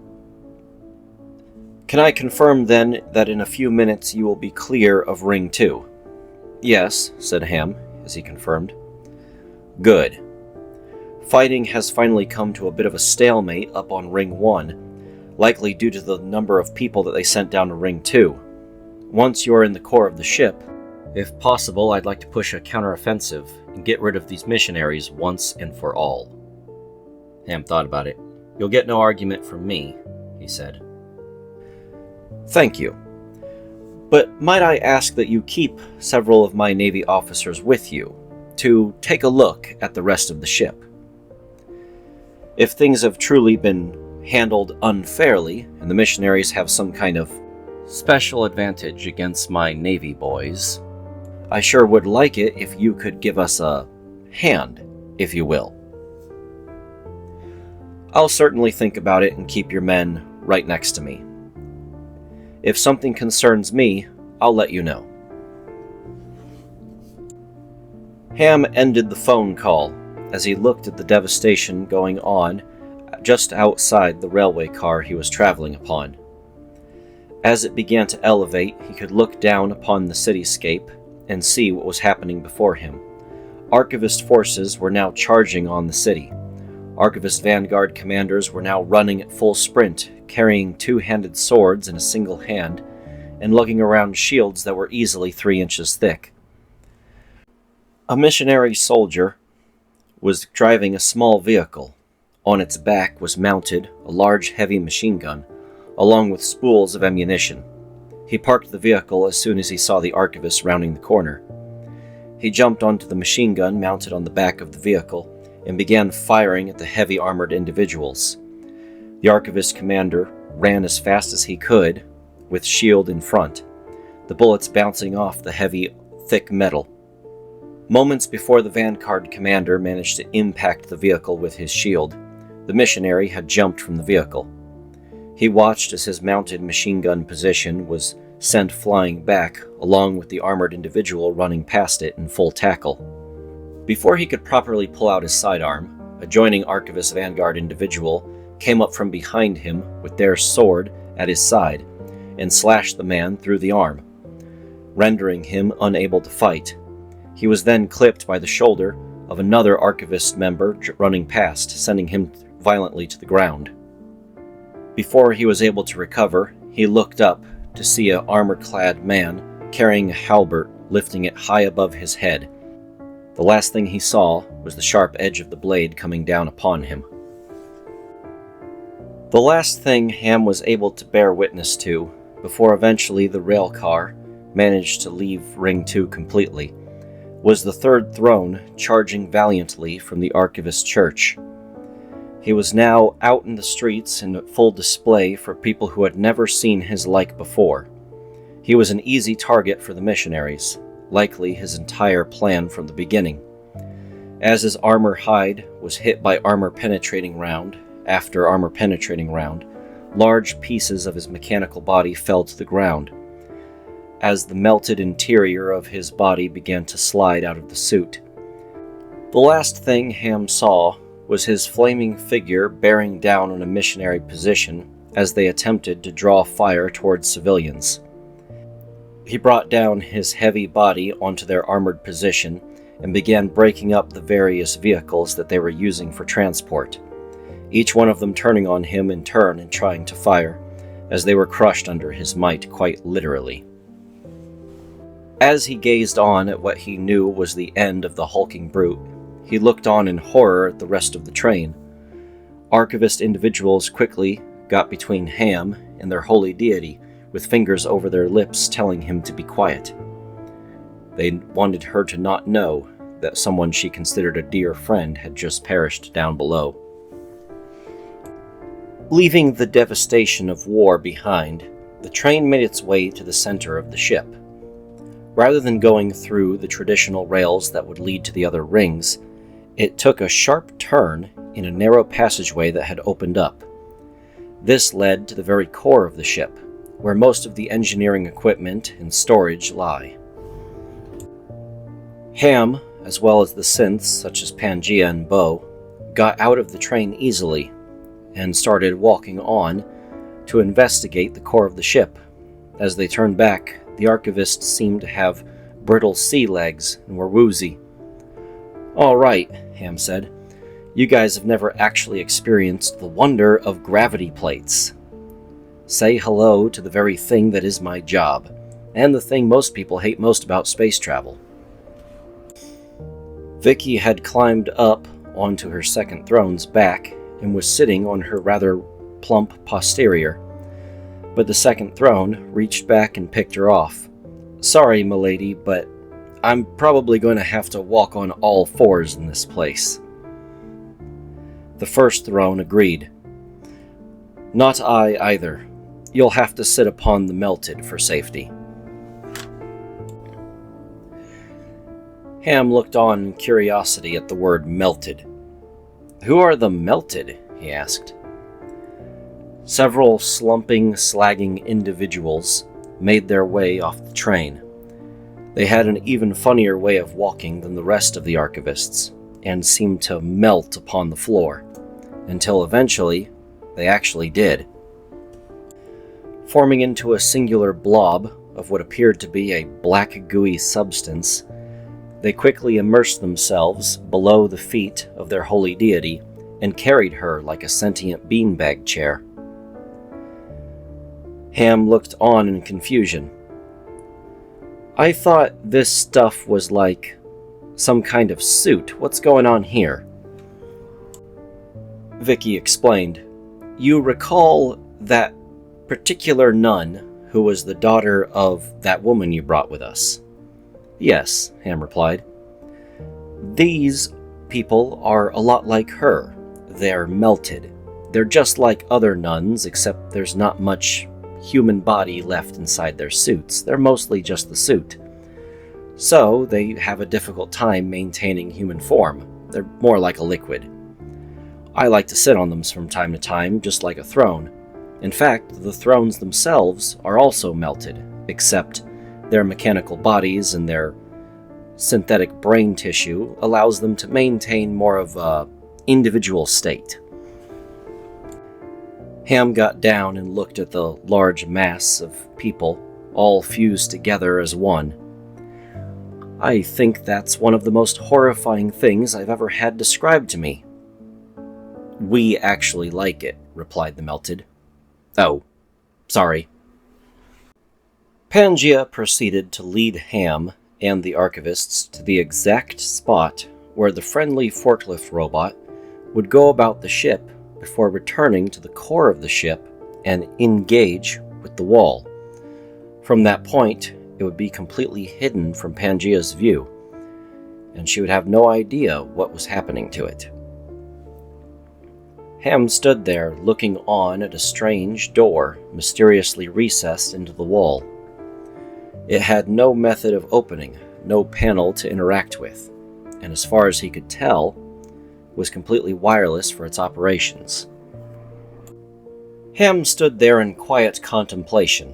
"Can I confirm, then, that in a few minutes you will be clear of Ring 2? "Yes," said Ham, as he confirmed. "Good. Fighting has finally come to a bit of a stalemate up on Ring 1, likely due to the number of people that they sent down to Ring 2. Once you are in the core of the ship, if possible, I'd like to push a counteroffensive and get rid of these missionaries once and for all." Ham thought about it. "You'll get no argument from me," he said. "Thank you. But might I ask that you keep several of my Navy officers with you to take a look at the rest of the ship? If things have truly been handled unfairly and the missionaries have some kind of special advantage against my Navy boys, I sure would like it if you could give us a hand, if you will." "I'll certainly think about it and keep your men right next to me. If something concerns me, I'll let you know." Ham ended the phone call as he looked at the devastation going on just outside the railway car he was traveling upon. As it began to elevate, he could look down upon the cityscape and see what was happening before him. Archivist forces were now charging on the city. Archivist Vanguard commanders were now running at full sprint, carrying two-handed swords in a single hand, and lugging around shields that were easily 3 inches thick. A missionary soldier was driving a small vehicle. On its back was mounted a large heavy machine gun, along with spools of ammunition. He parked the vehicle as soon as he saw the archivist rounding the corner. He jumped onto the machine gun mounted on the back of the vehicle and began firing at the heavy armored individuals. The archivist commander ran as fast as he could, with shield in front, the bullets bouncing off the heavy, thick metal. Moments before the Vanguard commander managed to impact the vehicle with his shield, the missionary had jumped from the vehicle. He watched as his mounted machine gun position was sent flying back, along with the armored individual running past it in full tackle. Before he could properly pull out his sidearm, a joining Archivist Vanguard individual came up from behind him with their sword at his side and slashed the man through the arm, rendering him unable to fight. He was then clipped by the shoulder of another Archivist member running past, sending him violently to the ground. Before he was able to recover, he looked up to see an armor-clad man carrying a halberd, lifting it high above his head. The last thing he saw was the sharp edge of the blade coming down upon him. The last thing Ham was able to bear witness to, before eventually the rail car managed to leave Ring 2 completely, was the third throne charging valiantly from the Archivist Church. He was now out in the streets in full display for people who had never seen his like before. He was an easy target for the missionaries, likely his entire plan from the beginning. As his armor hide was hit by armor-penetrating round after armor-penetrating round, large pieces of his mechanical body fell to the ground, as the melted interior of his body began to slide out of the suit. The last thing Ham saw was his flaming figure bearing down on a missionary position as they attempted to draw fire towards civilians. He brought down his heavy body onto their armored position and began breaking up the various vehicles that they were using for transport, each one of them turning on him in turn and trying to fire, as they were crushed under his might quite literally. As he gazed on at what he knew was the end of the hulking brute, he looked on in horror at the rest of the train. Archivist individuals quickly got between Ham and their holy deity, with fingers over their lips telling him to be quiet. They wanted her to not know that someone she considered a dear friend had just perished down below. Leaving the devastation of war behind, the train made its way to the center of the ship. Rather than going through the traditional rails that would lead to the other rings, it took a sharp turn in a narrow passageway that had opened up. This led to the very core of the ship, where most of the engineering equipment and storage lie. Ham, as well as the synths such as Pangea and Bo, got out of the train easily and started walking on to investigate the core of the ship. As they turned back, the archivists seemed to have brittle sea legs and were woozy. "All right," Ham said. "You guys have never actually experienced the wonder of gravity plates. Say hello to the very thing that is my job, and the thing most people hate most about space travel." Vicky had climbed up onto her second throne's back and was sitting on her rather plump posterior, but the second throne reached back and picked her off. "Sorry, milady, but I'm probably going to have to walk on all fours in this place." The first throne agreed. "Not I either. You'll have to sit upon the melted for safety." Ham looked on in curiosity at the word melted. "Who are the melted?" he asked. Several slumping, slagging individuals made their way off the train. They had an even funnier way of walking than the rest of the archivists, and seemed to melt upon the floor, until eventually they actually did. Forming into a singular blob of what appeared to be a black gooey substance, they quickly immersed themselves below the feet of their holy deity and carried her like a sentient beanbag chair. Ham looked on in confusion. "I thought this stuff was like some kind of suit. What's going on here?" Vicky explained. "You recall that particular nun who was the daughter of that woman you brought with us?" "Yes," Ham replied. "These people are a lot like her. They're melted. They're just like other nuns, except there's not much human body left inside their suits. They're mostly just the suit. So they have a difficult time maintaining human form. They're more like a liquid. I like to sit on them from time to time, just like a throne. In fact, the thrones themselves are also melted, except their mechanical bodies and their synthetic brain tissue allows them to maintain more of a individual state." Ham got down and looked at the large mass of people, all fused together as one. "I think that's one of the most horrifying things I've ever had described to me." "We actually like it," replied the melted. "Oh, sorry." Pangea proceeded to lead Ham and the archivists to the exact spot where the friendly forklift robot would go about the ship before returning to the core of the ship and engage with the wall. From that point, it would be completely hidden from Pangea's view, and she would have no idea what was happening to it. Ham stood there, looking on at a strange door mysteriously recessed into the wall. It had no method of opening, no panel to interact with, and as far as he could tell, was completely wireless for its operations. Ham stood there in quiet contemplation.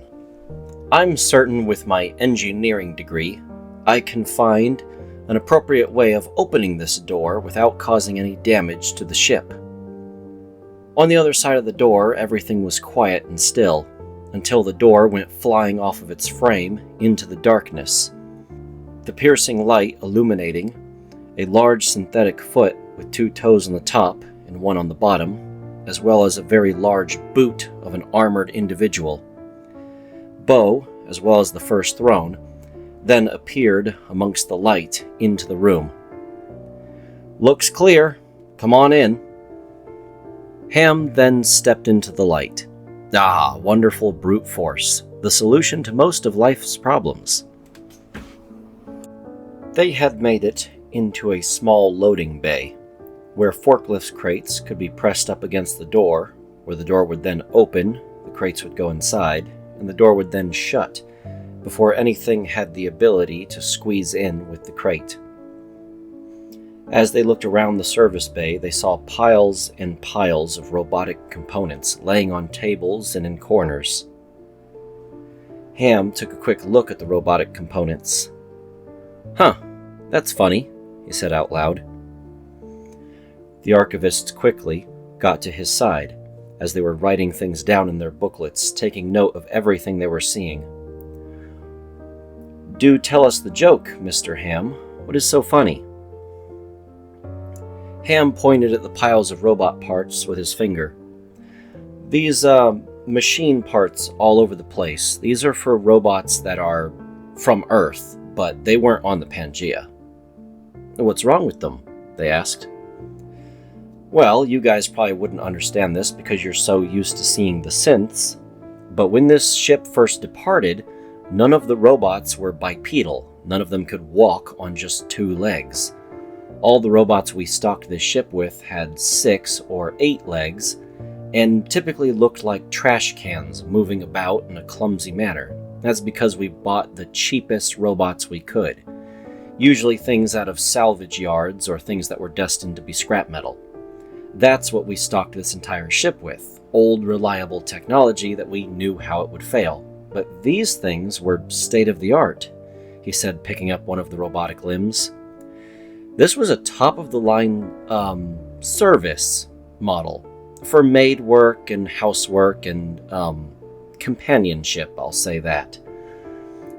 I'm certain with my engineering degree, I can find an appropriate way of opening this door without causing any damage to the ship. On the other side of the door, everything was quiet and still, until the door went flying off of its frame into the darkness, the piercing light illuminating a large synthetic foot with 2 toes on the top and 1 on the bottom, as well as a very large boot of an armored individual. Bo, as well as the first throne, then appeared amongst the light into the room. "Looks clear. Come on in." Ham then stepped into the light. Ah, wonderful brute force, the solution to most of life's problems. They had made it into a small loading bay, where forklift crates could be pressed up against the door, where the door would then open, the crates would go inside, and the door would then shut, before anything had the ability to squeeze in with the crate. As they looked around the service bay, they saw piles and piles of robotic components laying on tables and in corners. Ham took a quick look at the robotic components. "Huh, that's funny," he said out loud. The archivists quickly got to his side, as they were writing things down in their booklets, taking note of everything they were seeing. "Do tell us the joke, Mr. Ham. What is so funny?" Ham pointed at the piles of robot parts with his finger. "These, machine parts all over the place. These are for robots that are from Earth, but they weren't on the Pangea." "What's wrong with them?" they asked. "Well, you guys probably wouldn't understand this because you're so used to seeing the synths, but when this ship first departed, none of the robots were bipedal. None of them could walk on just 2 legs. All the robots we stocked this ship with had 6 or 8 legs, and typically looked like trash cans moving about in a clumsy manner. That's because we bought the cheapest robots we could, usually things out of salvage yards or things that were destined to be scrap metal. That's what we stocked this entire ship with, old reliable technology that we knew how it would fail. But these things were state-of-the-art," he said, picking up one of the robotic limbs. This was a top-of-the-line service model for maid work and housework and companionship, I'll say that.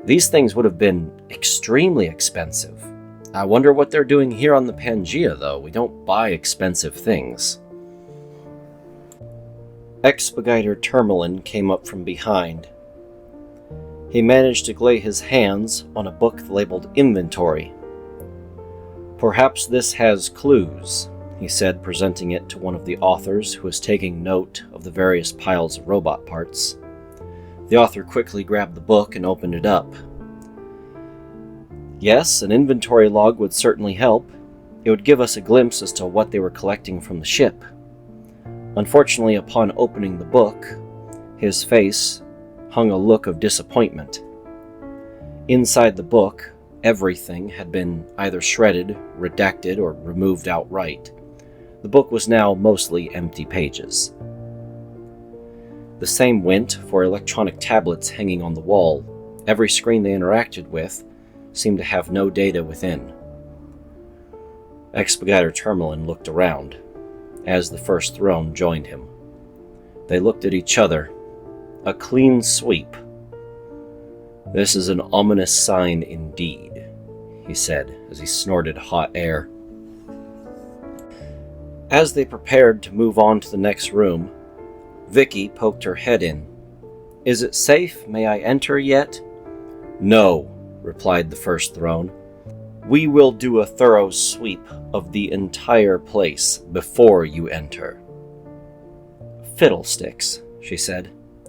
These things would have been extremely expensive. I wonder what they're doing here on the Pangea, though. We don't buy expensive things. Expediter Termelin came up from behind. He managed to lay his hands on a book labeled Inventory. "Perhaps this has clues," he said, presenting it to one of the authors who was taking note of the various piles of robot parts. The author quickly grabbed the book and opened it up. "Yes, an inventory log would certainly help. It would give us a glimpse as to what they were collecting from the ship." Unfortunately, upon opening the book, his face hung a look of disappointment. Inside the book, everything had been either shredded, redacted, or removed outright. The book was now mostly empty pages. The same went for electronic tablets hanging on the wall. Every screen they interacted with seemed to have no data within. Expediter Termelin looked around, as the first throne joined him. They looked at each other. A clean sweep. "This is an ominous sign indeed," he said as he snorted hot air. As they prepared to move on to the next room, Vicky poked her head in. "Is it safe? May I enter yet?" "No," replied the first throne. "We will do a thorough sweep of the entire place before you enter." "Fiddlesticks," she said.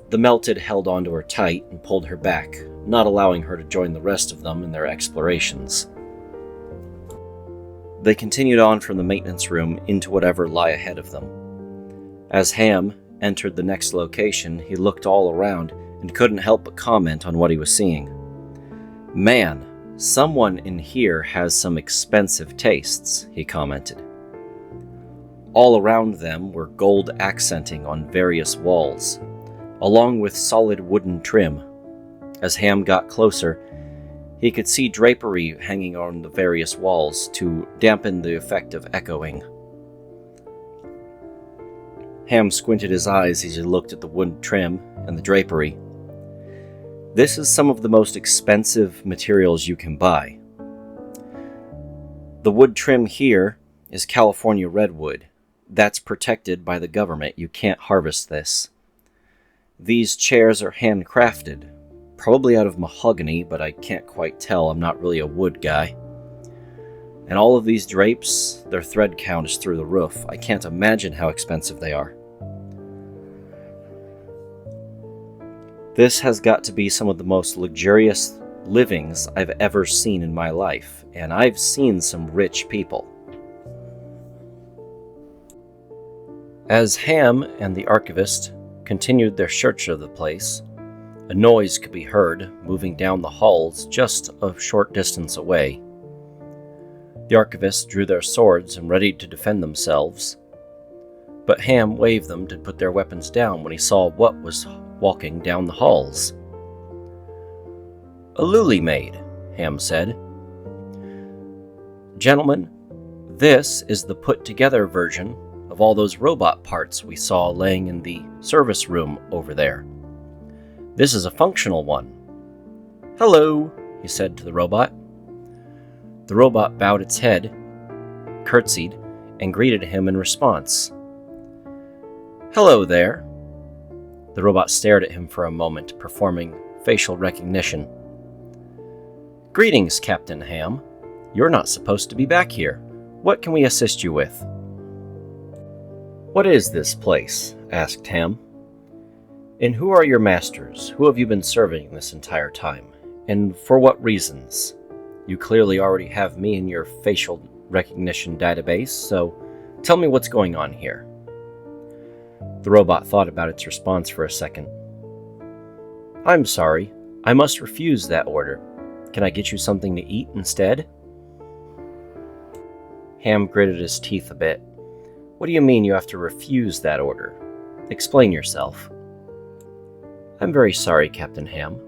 The melted held onto her tight and pulled her back, not allowing her to join the rest of them in their explorations. They continued on from the maintenance room into whatever lay ahead of them. As Ham entered the next location, he looked all around and couldn't help but comment on what he was seeing. "Man, someone in here has some expensive tastes," he commented. All around them were gold accenting on various walls, along with solid wooden trim. As Ham got closer, he could see drapery hanging on the various walls to dampen the effect of echoing. Ham squinted his eyes as he looked at the wood trim and the drapery. This is some of the most expensive materials you can buy. The wood trim here is California redwood. That's protected by the government. You can't harvest this. These chairs are handcrafted, probably out of mahogany, but I can't quite tell. I'm not really a wood guy. And all of these drapes, their thread count is through the roof. I can't imagine how expensive they are. This has got to be some of the most luxurious livings I've ever seen in my life, and I've seen some rich people. As Ham and the archivist continued their search of the place, a noise could be heard moving down the halls just a short distance away. The archivists drew their swords and readied to defend themselves, but Ham waved them to put their weapons down when he saw what was walking down the halls. "A lily maid," Ham said. "Gentlemen, this is the put-together version of all those robot parts we saw laying in the service room over there. This is a functional one." "Hello," he said to the robot. The robot bowed its head, curtsied, and greeted him in response. "Hello there." The robot stared at him for a moment, performing facial recognition. "Greetings, Captain Ham. You're not supposed to be back here. What can we assist you with?" "What is this place?" asked Ham. "And who are your masters? Who have you been serving this entire time? And for what reasons? You clearly already have me in your facial recognition database, so tell me what's going on here." The robot thought about its response for a second. "I'm sorry. I must refuse that order. Can I get you something to eat instead?" Ham gritted his teeth a bit. "What do you mean you have to refuse that order? Explain yourself." "I'm very sorry, Captain Ham,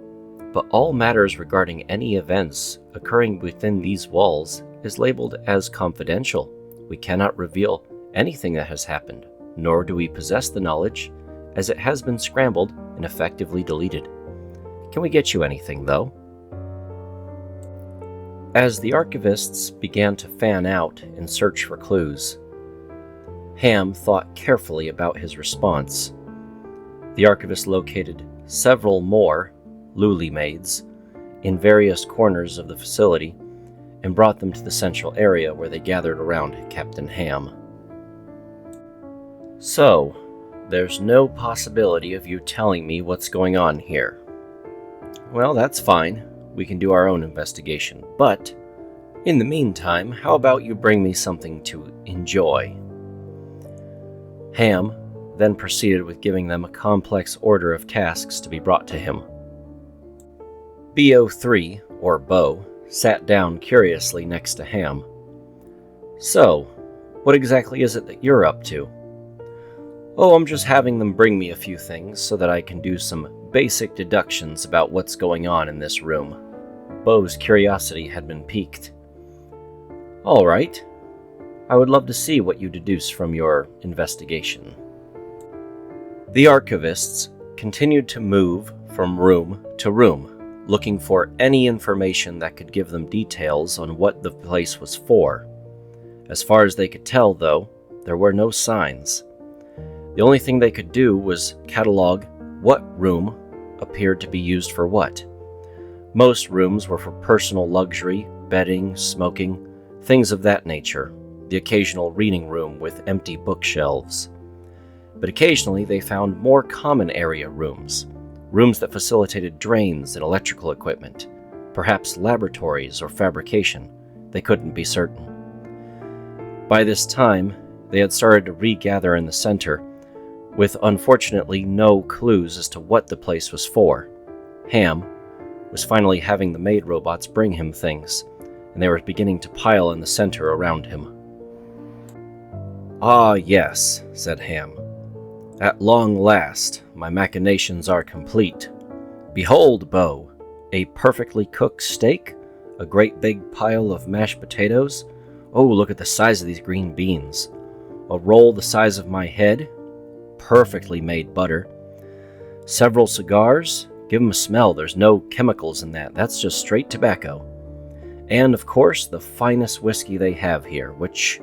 but all matters regarding any events occurring within these walls is labeled as confidential. We cannot reveal anything that has happened, nor do we possess the knowledge, as it has been scrambled and effectively deleted. Can we get you anything, though?" As the archivists began to fan out and search for clues, Ham thought carefully about his response. The archivist located several more lily maids in various corners of the facility and brought them to the central area where they gathered around Captain Ham. "So, there's no possibility of you telling me what's going on here. Well, that's fine. We can do our own investigation. But, in the meantime, how about you bring me something to enjoy?" Ham then proceeded with giving them a complex order of tasks to be brought to him. BO3, or Bo, sat down curiously next to Ham. "So, what exactly is it that you're up to?" "Oh, I'm just having them bring me a few things so that I can do some basic deductions about what's going on in this room." Bo's curiosity had been piqued. "All right. I would love to see what you deduce from your investigation." The archivists continued to move from room to room, looking for any information that could give them details on what the place was for. As far as they could tell, though, there were no signs. The only thing they could do was catalog what room appeared to be used for what. Most rooms were for personal luxury, bedding, smoking, things of that nature, the occasional reading room with empty bookshelves. But occasionally they found more common area rooms that facilitated drains and electrical equipment, perhaps laboratories or fabrication. They couldn't be certain. By this time, they had started to regather in the center, with unfortunately no clues as to what the place was for. Ham was finally having the maid robots bring him things, and they were beginning to pile in the center around him. "Ah, yes," said Ham. "At long last, my machinations are complete. Behold, Bo, a perfectly cooked steak, a great big pile of mashed potatoes. Oh, look at the size of these green beans. A roll the size of my head, perfectly made butter. Several cigars, give 'em a smell, there's no chemicals in that, that's just straight tobacco. And, of course, the finest whiskey they have here, which,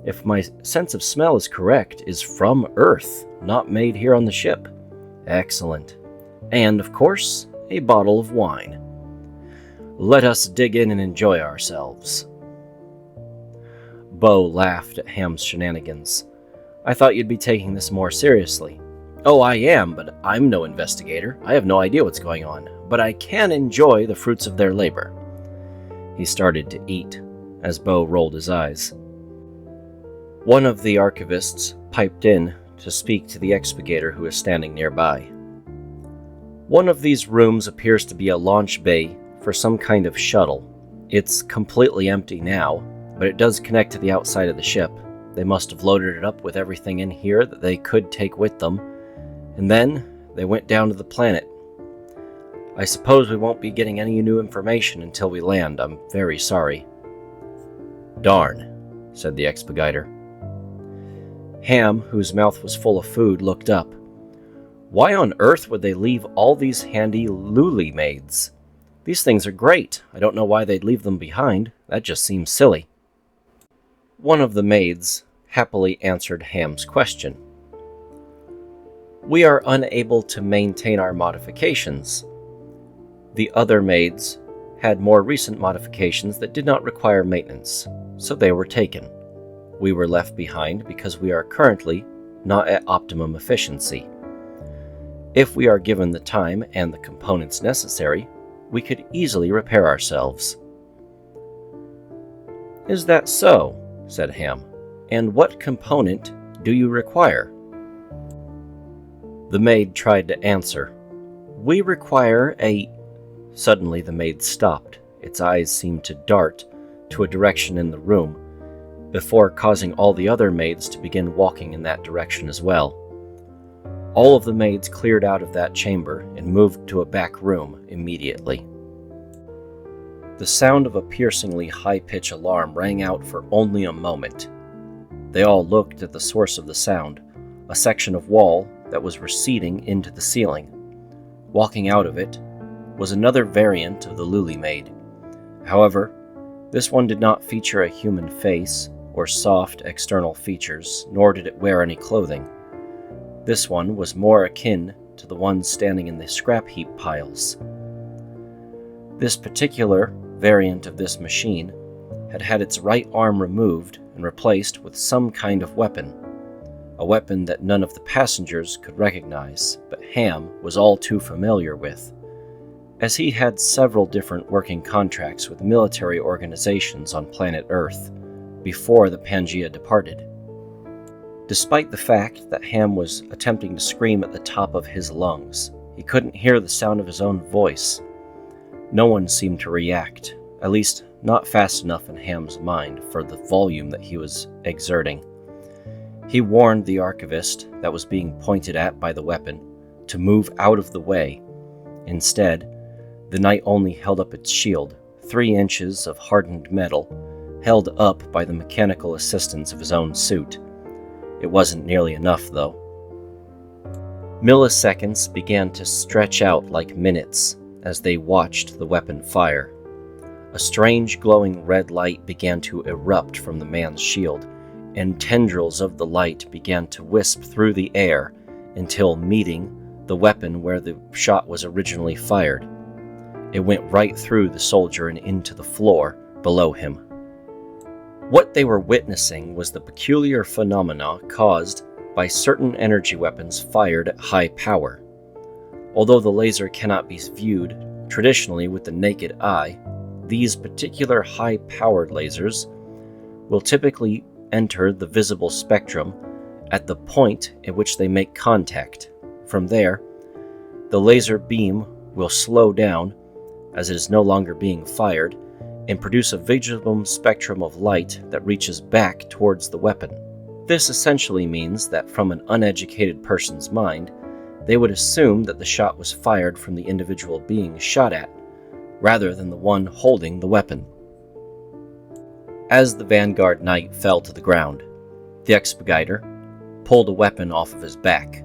if my sense of smell is correct, is from Earth, not made here on the ship. Excellent. And, of course, a bottle of wine. Let us dig in and enjoy ourselves." Bo laughed at Ham's shenanigans. "I thought you'd be taking this more seriously." "Oh, I am, but I'm no investigator. I have no idea what's going on, but I can enjoy the fruits of their labor." He started to eat, as Bo rolled his eyes. One of the archivists piped in to speak to the expurgator who was standing nearby. "One of these rooms appears to be a launch bay for some kind of shuttle. It's completely empty now, but it does connect to the outside of the ship. They must have loaded it up with everything in here that they could take with them, and then they went down to the planet. I suppose we won't be getting any new information until we land. I'm very sorry." "Darn," said the expurgator. Ham, whose mouth was full of food, looked up. Why on earth would they leave all these handy Luli maids? These things are great. I don't know why they'd leave them behind. That just seems silly. One of the maids happily answered Ham's question. "We are unable to maintain our modifications. The other maids had more recent modifications that did not require maintenance, so they were taken. We were left behind because we are currently not at optimum efficiency. If we are given the time and the components necessary, we could easily repair ourselves." "Is that so?" said Ham. "And what component do you require?" The maid tried to answer. "We require a—" Suddenly the maid stopped. Its eyes seemed to dart to a direction in the room, before causing all the other maids to begin walking in that direction as well. All of the maids cleared out of that chamber and moved to a back room immediately. The sound of a piercingly high-pitched alarm rang out for only a moment. They all looked at the source of the sound, a section of wall that was receding into the ceiling. Walking out of it was another variant of the Luli maid. However, this one did not feature a human face or soft external features, nor did it wear any clothing. This one was more akin to the ones standing in the scrap heap piles. This particular variant of this machine had had its right arm removed and replaced with some kind of weapon, a weapon that none of the passengers could recognize, but Ham was all too familiar with, as he had several different working contracts with military organizations on planet Earth before the Pangea departed. Despite the fact that Ham was attempting to scream at the top of his lungs, he couldn't hear the sound of his own voice. No one seemed to react, at least not fast enough in Ham's mind for the volume that he was exerting. He warned the archivist that was being pointed at by the weapon to move out of the way. Instead, the knight only held up its shield, 3 inches of hardened metal, held up by the mechanical assistance of his own suit. It wasn't nearly enough, though. Milliseconds began to stretch out like minutes as they watched the weapon fire. A strange glowing red light began to erupt from the man's shield, and tendrils of the light began to wisp through the air until meeting the weapon where the shot was originally fired. It went right through the soldier and into the floor below him. What they were witnessing was the peculiar phenomena caused by certain energy weapons fired at high power. Although the laser cannot be viewed traditionally with the naked eye, these particular high-powered lasers will typically enter the visible spectrum at the point at which they make contact. From there, the laser beam will slow down as it is no longer being fired and produce a visible spectrum of light that reaches back towards the weapon. This essentially means that from an uneducated person's mind, they would assume that the shot was fired from the individual being shot at, rather than the one holding the weapon. As the Vanguard Knight fell to the ground, the Expediter pulled a weapon off of his back.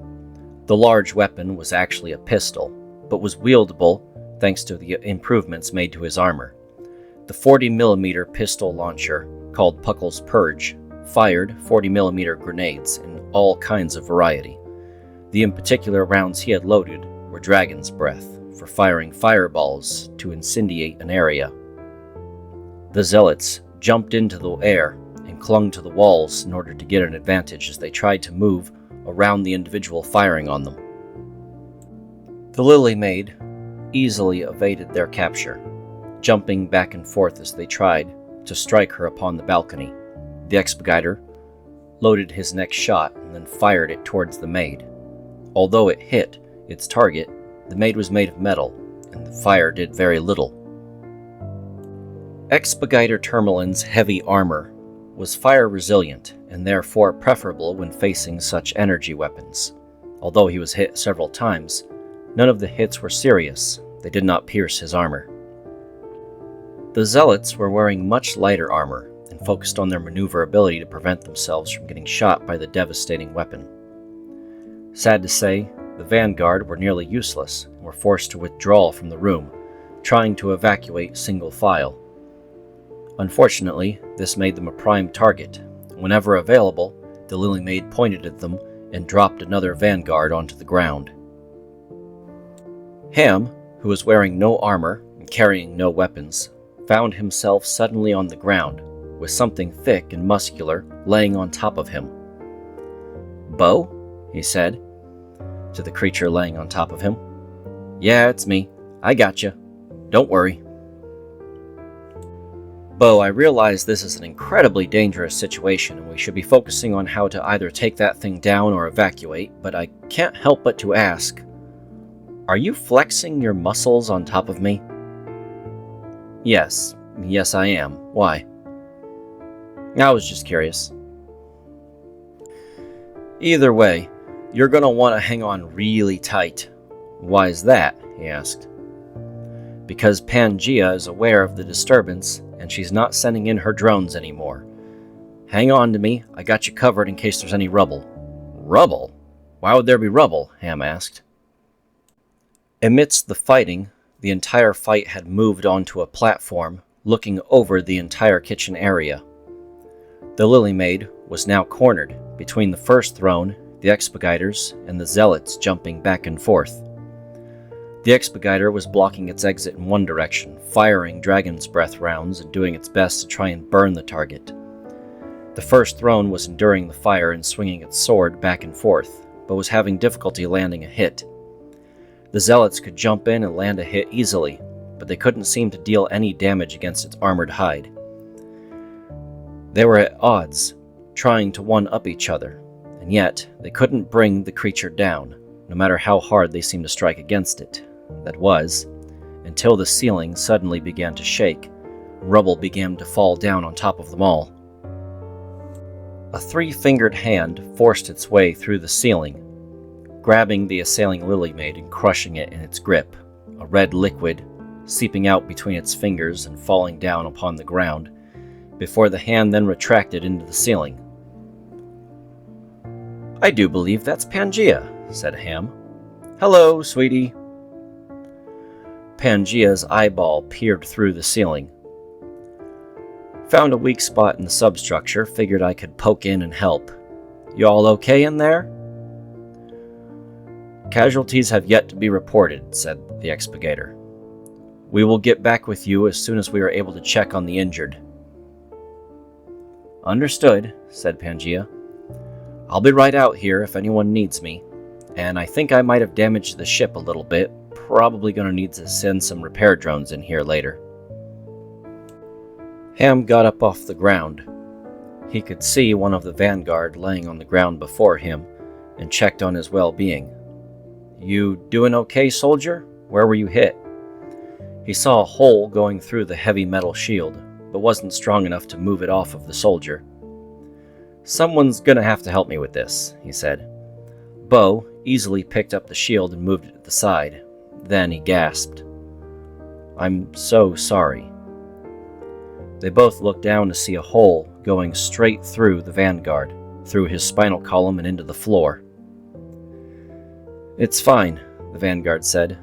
The large weapon was actually a pistol, but was wieldable thanks to the improvements made to his armor. The 40mm pistol launcher, called Puckle's Purge, fired 40mm grenades in all kinds of variety. The in particular rounds he had loaded were Dragon's Breath, for firing fireballs to incendiate an area. The Zealots jumped into the air and clung to the walls in order to get an advantage as they tried to move around the individual firing on them. The Lily Maid easily evaded their capture, jumping back and forth as they tried to strike her upon the balcony. The Expediter loaded his next shot and then fired it towards the Maid. Although it hit its target, the Maid was made of metal, and the fire did very little. Expediter Tourmalin's heavy armor was fire resilient and therefore preferable when facing such energy weapons. Although he was hit several times, none of the hits were serious. They did not pierce his armor. The Zealots were wearing much lighter armor and focused on their maneuverability to prevent themselves from getting shot by the devastating weapon. Sad to say, the Vanguard were nearly useless and were forced to withdraw from the room, trying to evacuate single file. Unfortunately, this made them a prime target. Whenever available, the Lily Maid pointed at them and dropped another Vanguard onto the ground. Ham, who was wearing no armor and carrying no weapons, found himself suddenly on the ground, with something thick and muscular laying on top of him. "Bo?" he said to the creature laying on top of him. "Yeah, it's me. I gotcha. Don't worry." "Bo, I realize this is an incredibly dangerous situation and we should be focusing on how to either take that thing down or evacuate, but I can't help but to ask, are you flexing your muscles on top of me?" Yes, I am. Why?" "I was just curious." "Either way, you're going to want to hang on really tight." "Why is that?" he asked. "Because Pangea is aware of the disturbance, and she's not sending in her drones anymore. Hang on to me, I got you covered in case there's any rubble." "Rubble? Why would there be rubble?" Ham asked. Amidst the fighting, the entire fight had moved onto a platform looking over the entire kitchen area. The Lily Maid was now cornered between the first throne, the Expediters, and the Zealots jumping back and forth. The Expediter was blocking its exit in one direction, firing Dragon's Breath rounds and doing its best to try and burn the target. The first throne was enduring the fire and swinging its sword back and forth, but was having difficulty landing a hit. The Zealots could jump in and land a hit easily, but they couldn't seem to deal any damage against its armored hide. They were at odds, trying to one-up each other, and yet they couldn't bring the creature down, no matter how hard they seemed to strike against it. That was, until the ceiling suddenly began to shake, and rubble began to fall down on top of them all. A three-fingered hand forced its way through the ceiling, grabbing the assailing Lily Maid and crushing it in its grip, a red liquid seeping out between its fingers and falling down upon the ground, before the hand then retracted into the ceiling. "I do believe that's Pangea," said Ham. "Hello, sweetie." Pangea's eyeball peered through the ceiling. "Found a weak spot in the substructure, figured I could poke in and help. You all okay in there?" "Casualties have yet to be reported," said the Expediter. "We will get back with you as soon as we are able to check on the injured." "Understood," said Pangea. "I'll be right out here if anyone needs me, and I think I might have damaged the ship a little bit. Probably gonna need to send some repair drones in here later." Ham got up off the ground. He could see one of the vanguard laying on the ground before him and checked on his well-being. "You doing okay, soldier? Where were you hit?" He saw a hole going through the heavy metal shield, but wasn't strong enough to move it off of the soldier. "Someone's gonna have to help me with this," he said. Bo easily picked up the shield and moved it to the side. Then he gasped, "I'm so sorry." They both looked down to see a hole going straight through the vanguard, through his spinal column and into the floor. "It's fine," the vanguard said.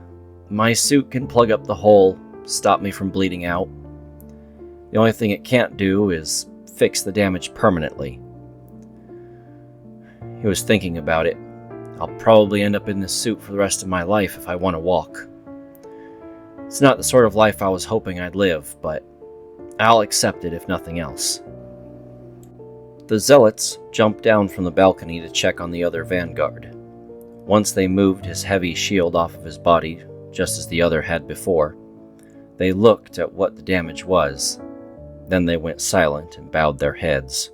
"My suit can plug up the hole, stop me from bleeding out. The only thing it can't do is fix the damage permanently." He was thinking about it. "I'll probably end up in this suit for the rest of my life if I want to walk. It's not the sort of life I was hoping I'd live, but I'll accept it if nothing else." The zealots jumped down from the balcony to check on the other vanguard. Once they moved his heavy shield off of his body, just as the other had before, they looked at what the damage was. Then they went silent and bowed their heads.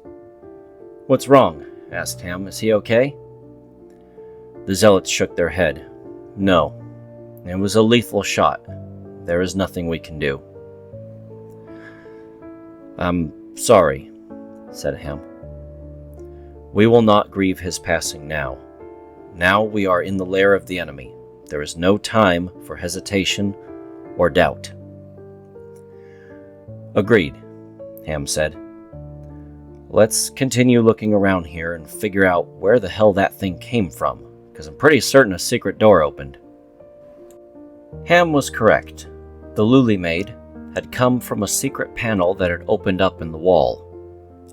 "What's wrong?" asked Ham. "Is he okay?" The zealots shook their head. "No. It was a lethal shot. There is nothing we can do." "I'm sorry," said Ham. "We will not grieve his passing now. Now we are in the lair of the enemy. There is no time for hesitation or doubt." "Agreed," Ham said. "Let's continue looking around here and figure out where the hell that thing came from, because I'm pretty certain a secret door opened." Ham was correct. The Lily Maid had come from a secret panel that had opened up in the wall,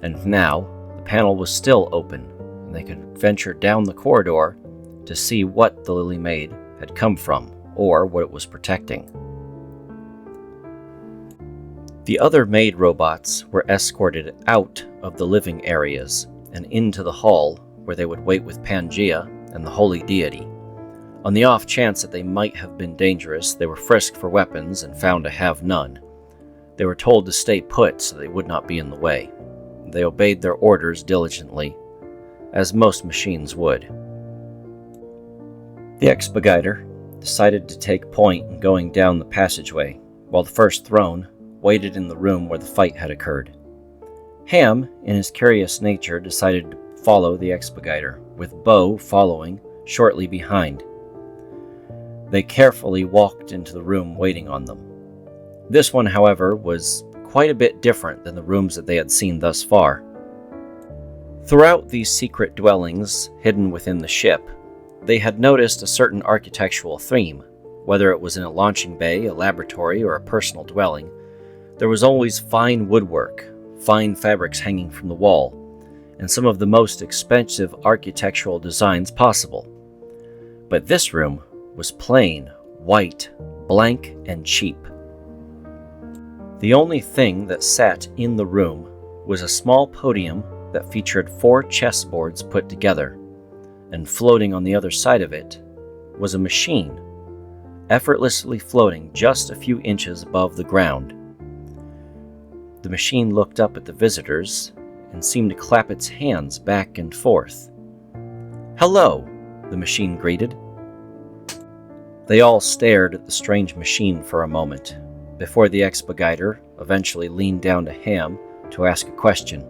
and now the panel was still open, and they could venture down the corridor to see what the Lily Maid had come from, or what it was protecting. The other maid robots were escorted out of the living areas and into the hall where they would wait with Pangaea and the holy deity. On the off chance that they might have been dangerous, they were frisked for weapons and found to have none. They were told to stay put so they would not be in the way. They obeyed their orders diligently, as most machines would. The Expediter decided to take point in going down the passageway, while the first throne waited in the room where the fight had occurred. Ham, in his curious nature, decided to follow the Expediter, with Bo following shortly behind. They carefully walked into the room waiting on them. This one, however, was quite a bit different than the rooms that they had seen thus far. Throughout these secret dwellings hidden within the ship, they had noticed a certain architectural theme. Whether it was in a launching bay, a laboratory, or a personal dwelling, there was always fine woodwork, fine fabrics hanging from the wall, and some of the most expensive architectural designs possible. But this room was plain, white, blank, and cheap. The only thing that sat in the room was a small podium that featured 4 chessboards put together, and floating on the other side of it was a machine, effortlessly floating just a few inches above the ground. The machine looked up at the visitors and seemed to clap its hands back and forth. "Hello," the machine greeted. They all stared at the strange machine for a moment, before the Expediter eventually leaned down to Ham to ask a question.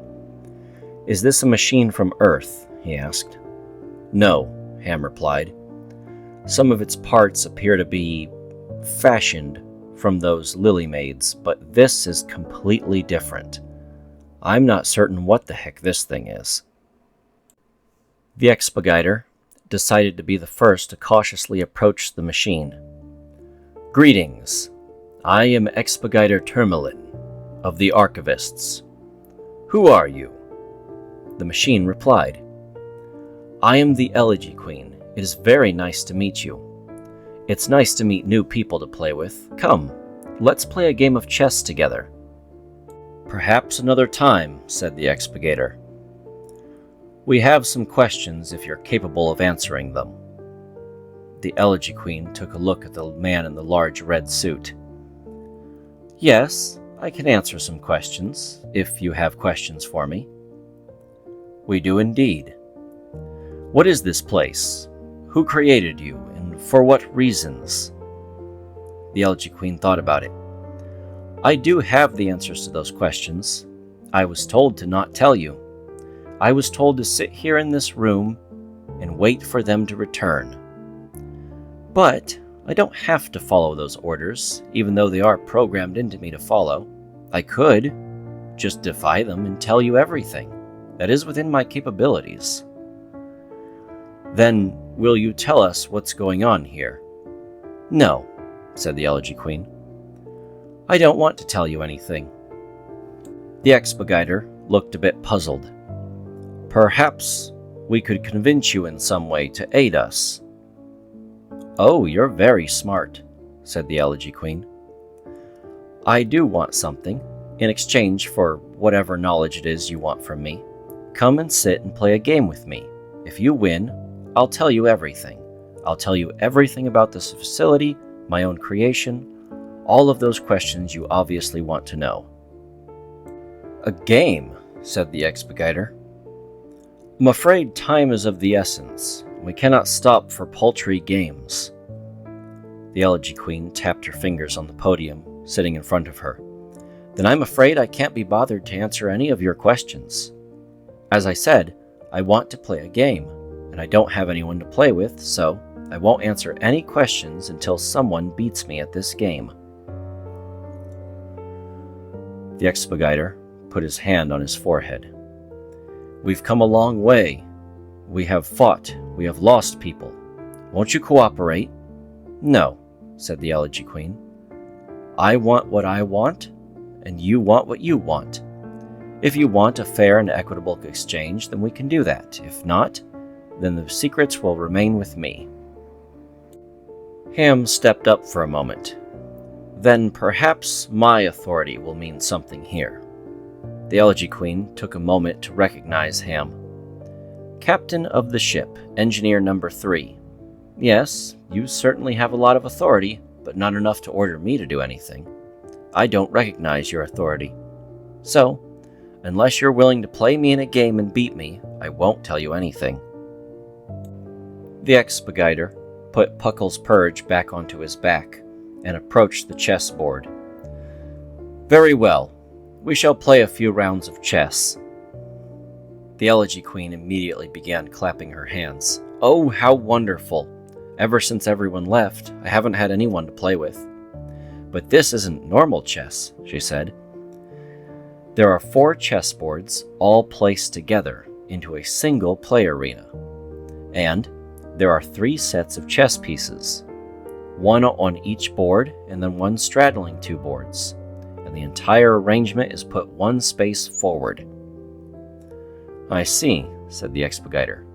"Is this a machine from Earth?" he asked. "No," Ham replied. "Some of its parts appear to be fashioned from those Lily Maids, but this is completely different. I'm not certain what the heck this thing is." The Expediter decided to be the first to cautiously approach the machine. "Greetings. I am Expediter Termelin of the Archivists. Who are you?" The machine replied, "I am the Elegy Queen. It is very nice to meet you. It's nice to meet new people to play with. Come, let's play a game of chess together." "Perhaps another time," said the Expediter. "We have some questions if you're capable of answering them." The Elegy Queen took a look at the man in the large red suit. "Yes, I can answer some questions, if you have questions for me." We do indeed. What is this place? Who created you, and for what reasons? The Elegy Queen thought about it. I do have the answers to those questions. I was told to not tell you. I was told to sit here in this room and wait for them to return. But I don't have to follow those orders, even though they are programmed into me to follow. I could just defy them and tell you everything. That is within my capabilities. Then, will you tell us what's going on here? No, said the Elegy Queen. I don't want to tell you anything. The Expediter looked a bit puzzled. Perhaps we could convince you in some way to aid us. Oh, you're very smart, said the Elegy Queen. I do want something, in exchange for whatever knowledge it is you want from me. Come and sit and play a game with me. If you win, I'll tell you everything. I'll tell you everything about this facility, my own creation, all of those questions you obviously want to know. A game, said the Expediter. I'm afraid time is of the essence. We cannot stop for paltry games. The Elegy Queen tapped her fingers on the podium, sitting in front of her. Then I'm afraid I can't be bothered to answer any of your questions. As I said, I want to play a game, and I don't have anyone to play with, so I won't answer any questions until someone beats me at this game. The Expediter put his hand on his forehead. We've come a long way. We have fought. We have lost people. Won't you cooperate? No, said the Elegy Queen. I want what I want, and you want what you want. If you want a fair and equitable exchange, then we can do that. If not, then the secrets will remain with me. Ham stepped up for a moment. Then perhaps my authority will mean something here. The Elegy Queen took a moment to recognize Ham. Captain of the ship, Engineer Number 3. Yes, you certainly have a lot of authority, but not enough to order me to do anything. I don't recognize your authority. So, unless you're willing to play me in a game and beat me, I won't tell you anything. The Expediter put Puckle's Purge back onto his back and approached the chessboard. Very well. We shall play a few rounds of chess. The Elegy Queen immediately began clapping her hands. Oh, how wonderful! Ever since everyone left, I haven't had anyone to play with. But this isn't normal chess, she said. There are 4 chessboards all placed together into a single play arena. And there are 3 sets of chess pieces, 1 on each board and then 1 straddling 2 boards. And the entire arrangement is put 1 space forward. I see, said the Expediter.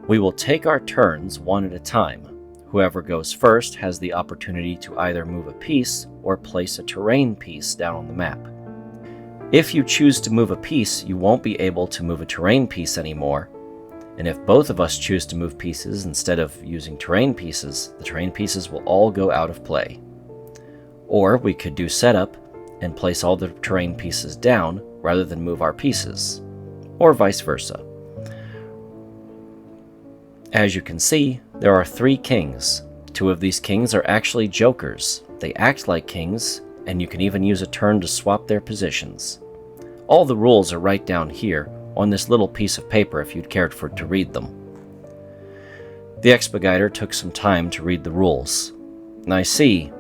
We will take our turns one at a time. Whoever goes first has the opportunity to either move a piece or place a terrain piece down on the map. If you choose to move a piece, you won't be able to move a terrain piece anymore. And if both of us choose to move pieces instead of using terrain pieces, the terrain pieces will all go out of play. Or we could do setup and place all the terrain pieces down rather than move our pieces, or vice versa. As you can see, there are 3 kings. 2 of these kings are actually jokers. They act like kings, and you can even use a turn to swap their positions. All the rules are right down here on this little piece of paper if you'd cared to read them. The Expediter took some time to read the rules. I see.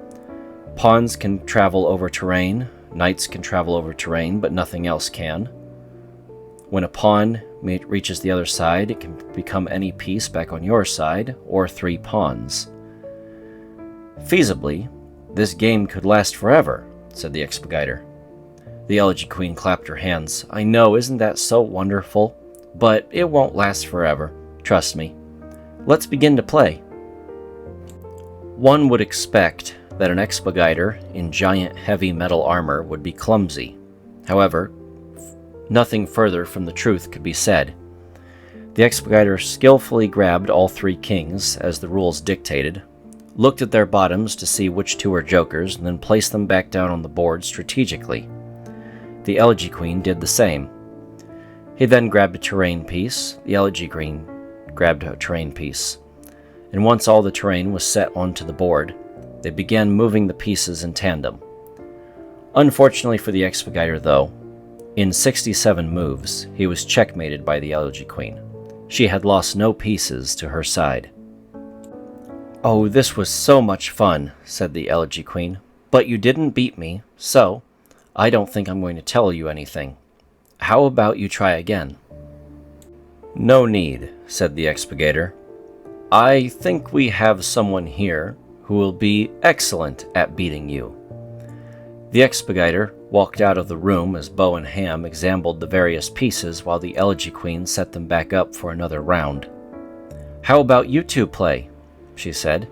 Pawns can travel over terrain, knights can travel over terrain, but nothing else can. When a pawn reaches the other side, it can become any piece back on your side, or 3 pawns. Feasibly, this game could last forever, said the Expediter. The Elegy Queen clapped her hands. I know, isn't that so wonderful? But it won't last forever, trust me. Let's begin to play. One would expect that an Expediter in giant heavy metal armor would be clumsy. However, nothing further from the truth could be said. The Expediter skillfully grabbed all 3 kings, as the rules dictated, looked at their bottoms to see which 2 were jokers, and then placed them back down on the board strategically. The Elegy Queen did the same. He then grabbed a terrain piece. The elegy queen grabbed a terrain piece. And once all the terrain was set onto the board, they began moving the pieces in tandem. Unfortunately for the expediter, though, in 67 moves, he was checkmated by the elegy queen. She had lost no pieces to her side. "Oh, this was so much fun," said the elegy queen, "but you didn't beat me, so I don't think I'm going to tell you anything. How about you try again?" "No need," said the expurgator. "I think we have someone here who will be excellent at beating you." The expurgator walked out of the room as Bo and Ham examined the various pieces while the elegy queen set them back up for another round. "How about you two play?" she said.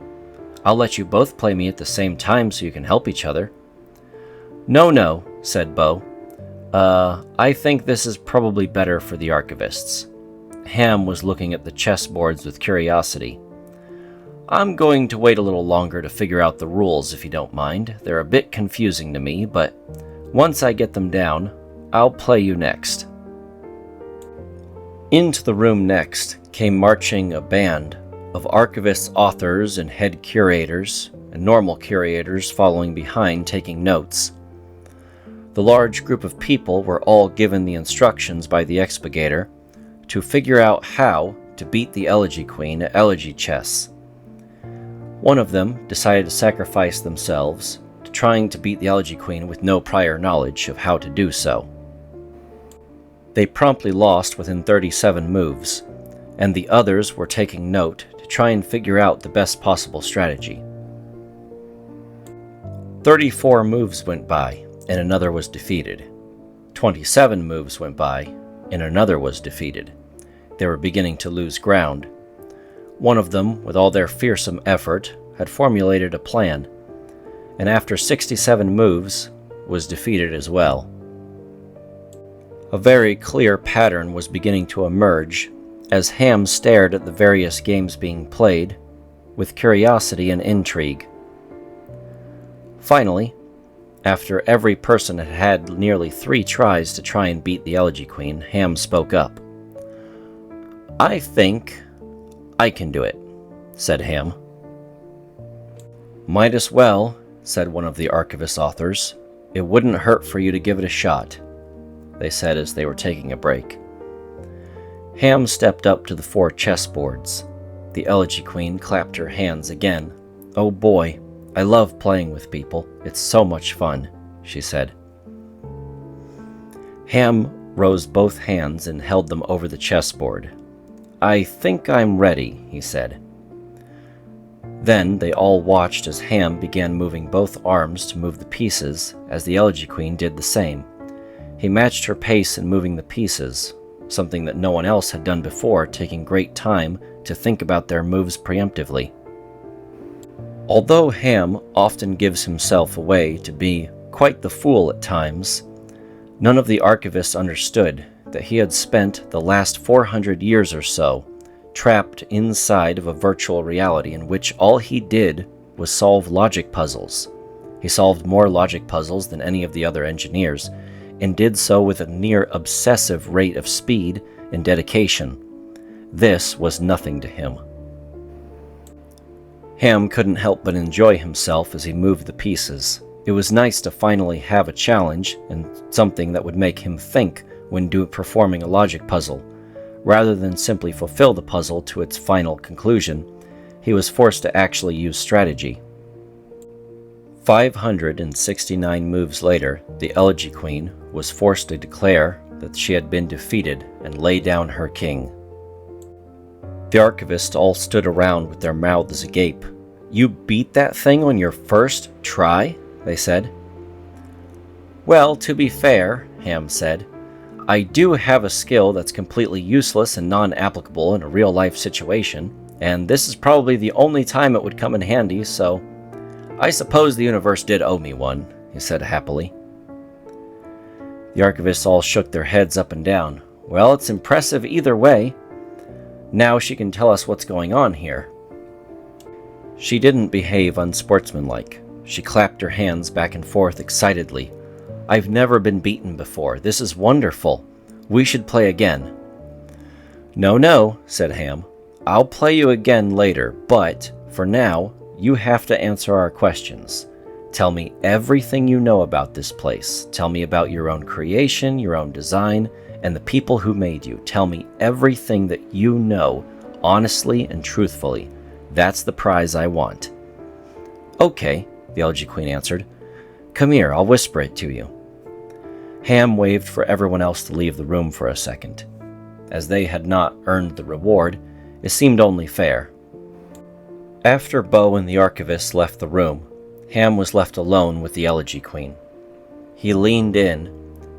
"I'll let you both play me at the same time so you can help each other." No, said Bo. I think this is probably better for the archivists." Ham was looking at the chessboards with curiosity. "I'm going to wait a little longer to figure out the rules, if you don't mind. They're a bit confusing to me, but once I get them down, I'll play you next." Into the room next came marching a band of archivists, authors, and head curators, and normal curators following behind taking notes. The large group of people were all given the instructions by the expurgator to figure out how to beat the elegy queen at elegy chess. One of them decided to sacrifice themselves to trying to beat the elegy queen with no prior knowledge of how to do so. They promptly lost within 37 moves, and the others were taking note to try and figure out the best possible strategy. 34 moves went by, and another was defeated. 27 moves went by, and another was defeated. They were beginning to lose ground. One of them, with all their fearsome effort, had formulated a plan, and after 67 moves, was defeated as well. A very clear pattern was beginning to emerge as Ham stared at the various games being played with curiosity and intrigue. Finally, after every person had had nearly 3 tries to try and beat the elegy queen, Ham spoke up. "I think I can do it," said Ham. "Might as well," said one of the archivist authors. "It wouldn't hurt for you to give it a shot," they said as they were taking a break. Ham stepped up to the 4 chessboards. The elegy queen clapped her hands again. "Oh boy, I love playing with people. It's so much fun," she said. Ham rose both hands and held them over the chessboard. "I think I'm ready," he said. Then they all watched as Ham began moving both arms to move the pieces, as the elegy queen did the same. He matched her pace in moving the pieces, something that no one else had done before, taking great time to think about their moves preemptively. Although Ham often gives himself away to be quite the fool at times, none of the archivists understood that he had spent the last 400 years or so trapped inside of a virtual reality in which all he did was solve logic puzzles. He solved more logic puzzles than any of the other engineers, and did so with a near obsessive rate of speed and dedication. This was nothing to him. Ham couldn't help but enjoy himself as he moved the pieces. It was nice to finally have a challenge, and something that would make him think when performing a logic puzzle. Rather than simply fulfill the puzzle to its final conclusion, he was forced to actually use strategy. 569 moves later, the elegy queen was forced to declare that she had been defeated and lay down her king. The archivists all stood around with their mouths agape. "You beat that thing on your first try?" they said. "Well, to be fair," Ham said, "I do have a skill that's completely useless and non-applicable in a real-life situation, and this is probably the only time it would come in handy, so I suppose the universe did owe me one," he said happily. The archivists all shook their heads up and down. "Well, it's impressive either way. Now she can tell us what's going on here." She didn't behave unsportsmanlike. She clapped her hands back and forth excitedly. "I've never been beaten before. This is wonderful. We should play again." No, said Ham. "I'll play you again later, but for now, you have to answer our questions. Tell me everything you know about this place. Tell me about your own creation, your own design, and the people who made you. Tell me everything that you know, honestly and truthfully. That's the prize I want." "Okay," the Elegy Queen answered. "Come here, I'll whisper it to you." Ham waved for everyone else to leave the room for a second. As they had not earned the reward, it seemed only fair. After Bo and the archivist left the room, Ham was left alone with the Elegy Queen. He leaned in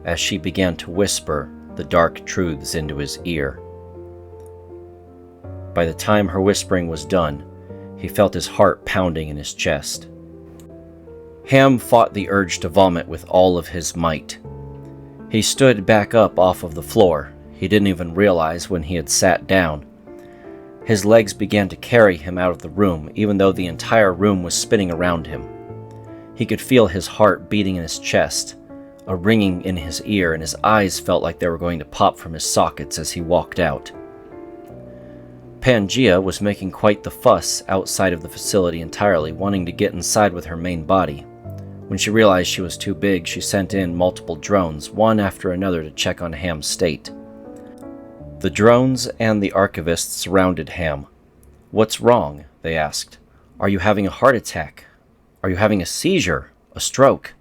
as she began to whisper the dark truths into his ear. By the time her whispering was done, he felt his heart pounding in his chest. Ham fought the urge to vomit with all of his might. He stood back up off of the floor. He didn't even realize when he had sat down. His legs began to carry him out of the room, even though the entire room was spinning around him. He could feel his heart beating in his chest, a ringing in his ear, and his eyes felt like they were going to pop from his sockets as he walked out. Pangaea was making quite the fuss outside of the facility entirely, wanting to get inside with her main body. When she realized she was too big, she sent in multiple drones, one after another, to check on Ham's state. The drones and the archivists surrounded Ham. "What's wrong?" they asked. "Are you having a heart attack? Are you having a seizure? A stroke?"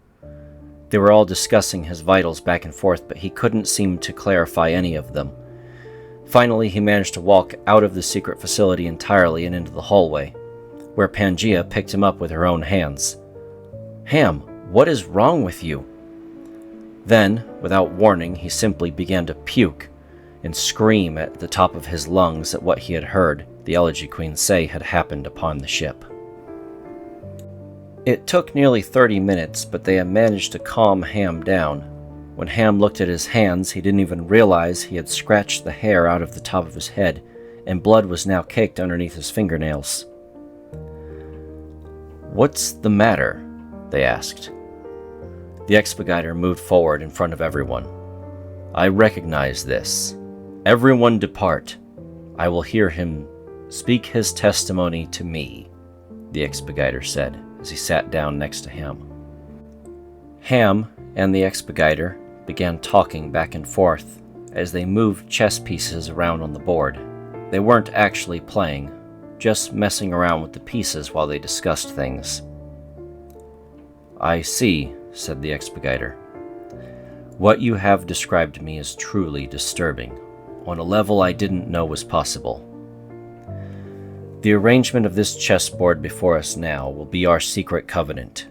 They were all discussing his vitals back and forth, but he couldn't seem to clarify any of them. Finally, he managed to walk out of the secret facility entirely and into the hallway, where Pangaea picked him up with her own hands. "Ham, what is wrong with you?" Then, without warning, he simply began to puke and scream at the top of his lungs at what he had heard the Elegy Queen say had happened upon the ship. It took nearly 30 minutes, but they had managed to calm Ham down. When Ham looked at his hands, he didn't even realize he had scratched the hair out of the top of his head, and blood was now caked underneath his fingernails. "What's the matter?" they asked. The expediter moved forward in front of everyone. "I recognize this. Everyone depart. I will hear him speak his testimony to me," the expediter said as he sat down next to Ham. Ham and the expediter began talking back and forth as they moved chess pieces around on the board. They weren't actually playing, just messing around with the pieces while they discussed things. "I see," said the expediter. "What you have described to me is truly disturbing, on a level I didn't know was possible. The arrangement of this chessboard before us now will be our secret covenant,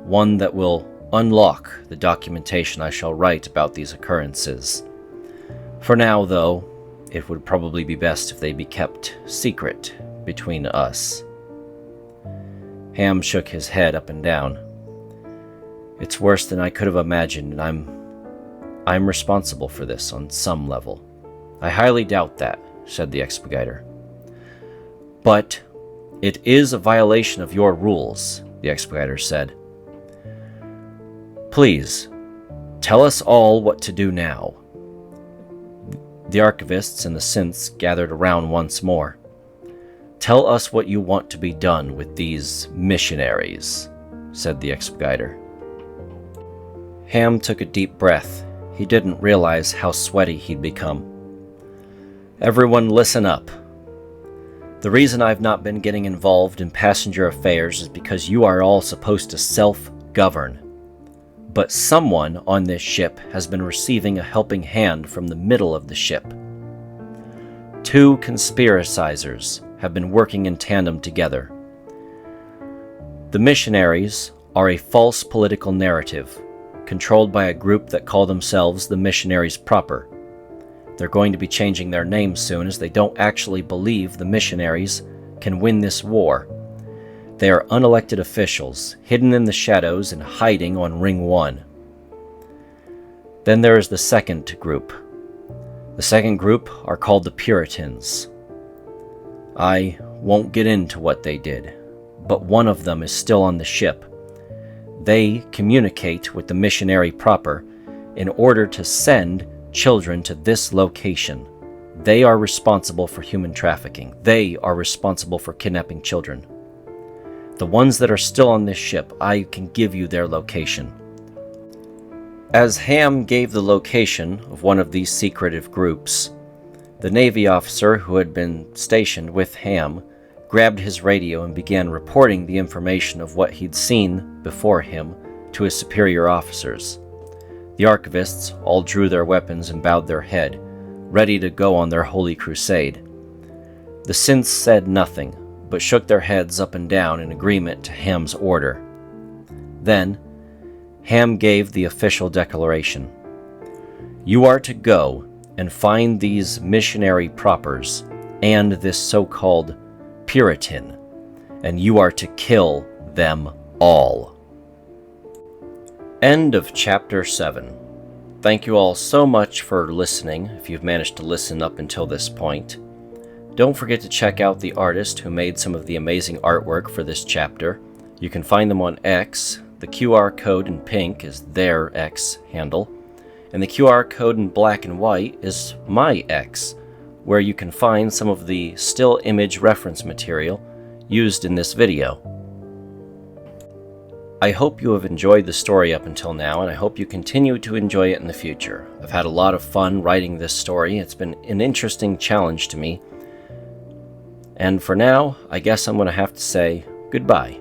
one that will unlock the documentation I shall write about these occurrences. For now, though, it would probably be best if they be kept secret between us." Ham shook his head up and down. "It's worse than I could have imagined, and I'm responsible for this on some level." "I highly doubt that," said the expediter. "But it is a violation of your rules," the expediter said. "Please, tell us all what to do now." The archivists and the synths gathered around once more. "Tell us what you want to be done with these missionaries," said the expediter. Ham took a deep breath. He didn't realize how sweaty he'd become. "Everyone listen up. The reason I've not been getting involved in passenger affairs is because you are all supposed to self-govern. But someone on this ship has been receiving a helping hand from the middle of the ship. 2 conspiracizers have been working in tandem together. The missionaries are a false political narrative, controlled by a group that call themselves the missionaries proper. They're going to be changing their name soon, as they don't actually believe the missionaries can win this war. They are unelected officials, hidden in the shadows and hiding on Ring 1. Then there is the second group. The second group are called the Puritans. I won't get into what they did, but one of them is still on the ship. They communicate with the missionary proper in order to send children to this location. They are responsible for human trafficking. They are responsible for kidnapping children. The ones that are still on this ship, I can give you their location." As Ham gave the location of one of these secretive groups, the Navy officer who had been stationed with Ham grabbed his radio and began reporting the information of what he'd seen before him to his superior officers. The archivists all drew their weapons and bowed their head, ready to go on their holy crusade. The synths said nothing, but shook their heads up and down in agreement to Ham's order. Then, Ham gave the official declaration. "You are to go and find these missionary propers and this so-called Puritan, and you are to kill them all." End of Chapter 7. Thank you all so much for listening, if you've managed to listen up until this point. Don't forget to check out the artist who made some of the amazing artwork for this chapter. You can find them on X. The QR code in pink is their X handle, and the QR code in black and white is my X, where you can find some of the still image reference material used in this video. I hope you have enjoyed the story up until now, and I hope you continue to enjoy it in the future. I've had a lot of fun writing this story. It's been an interesting challenge to me. And for now, I guess I'm going to have to say goodbye.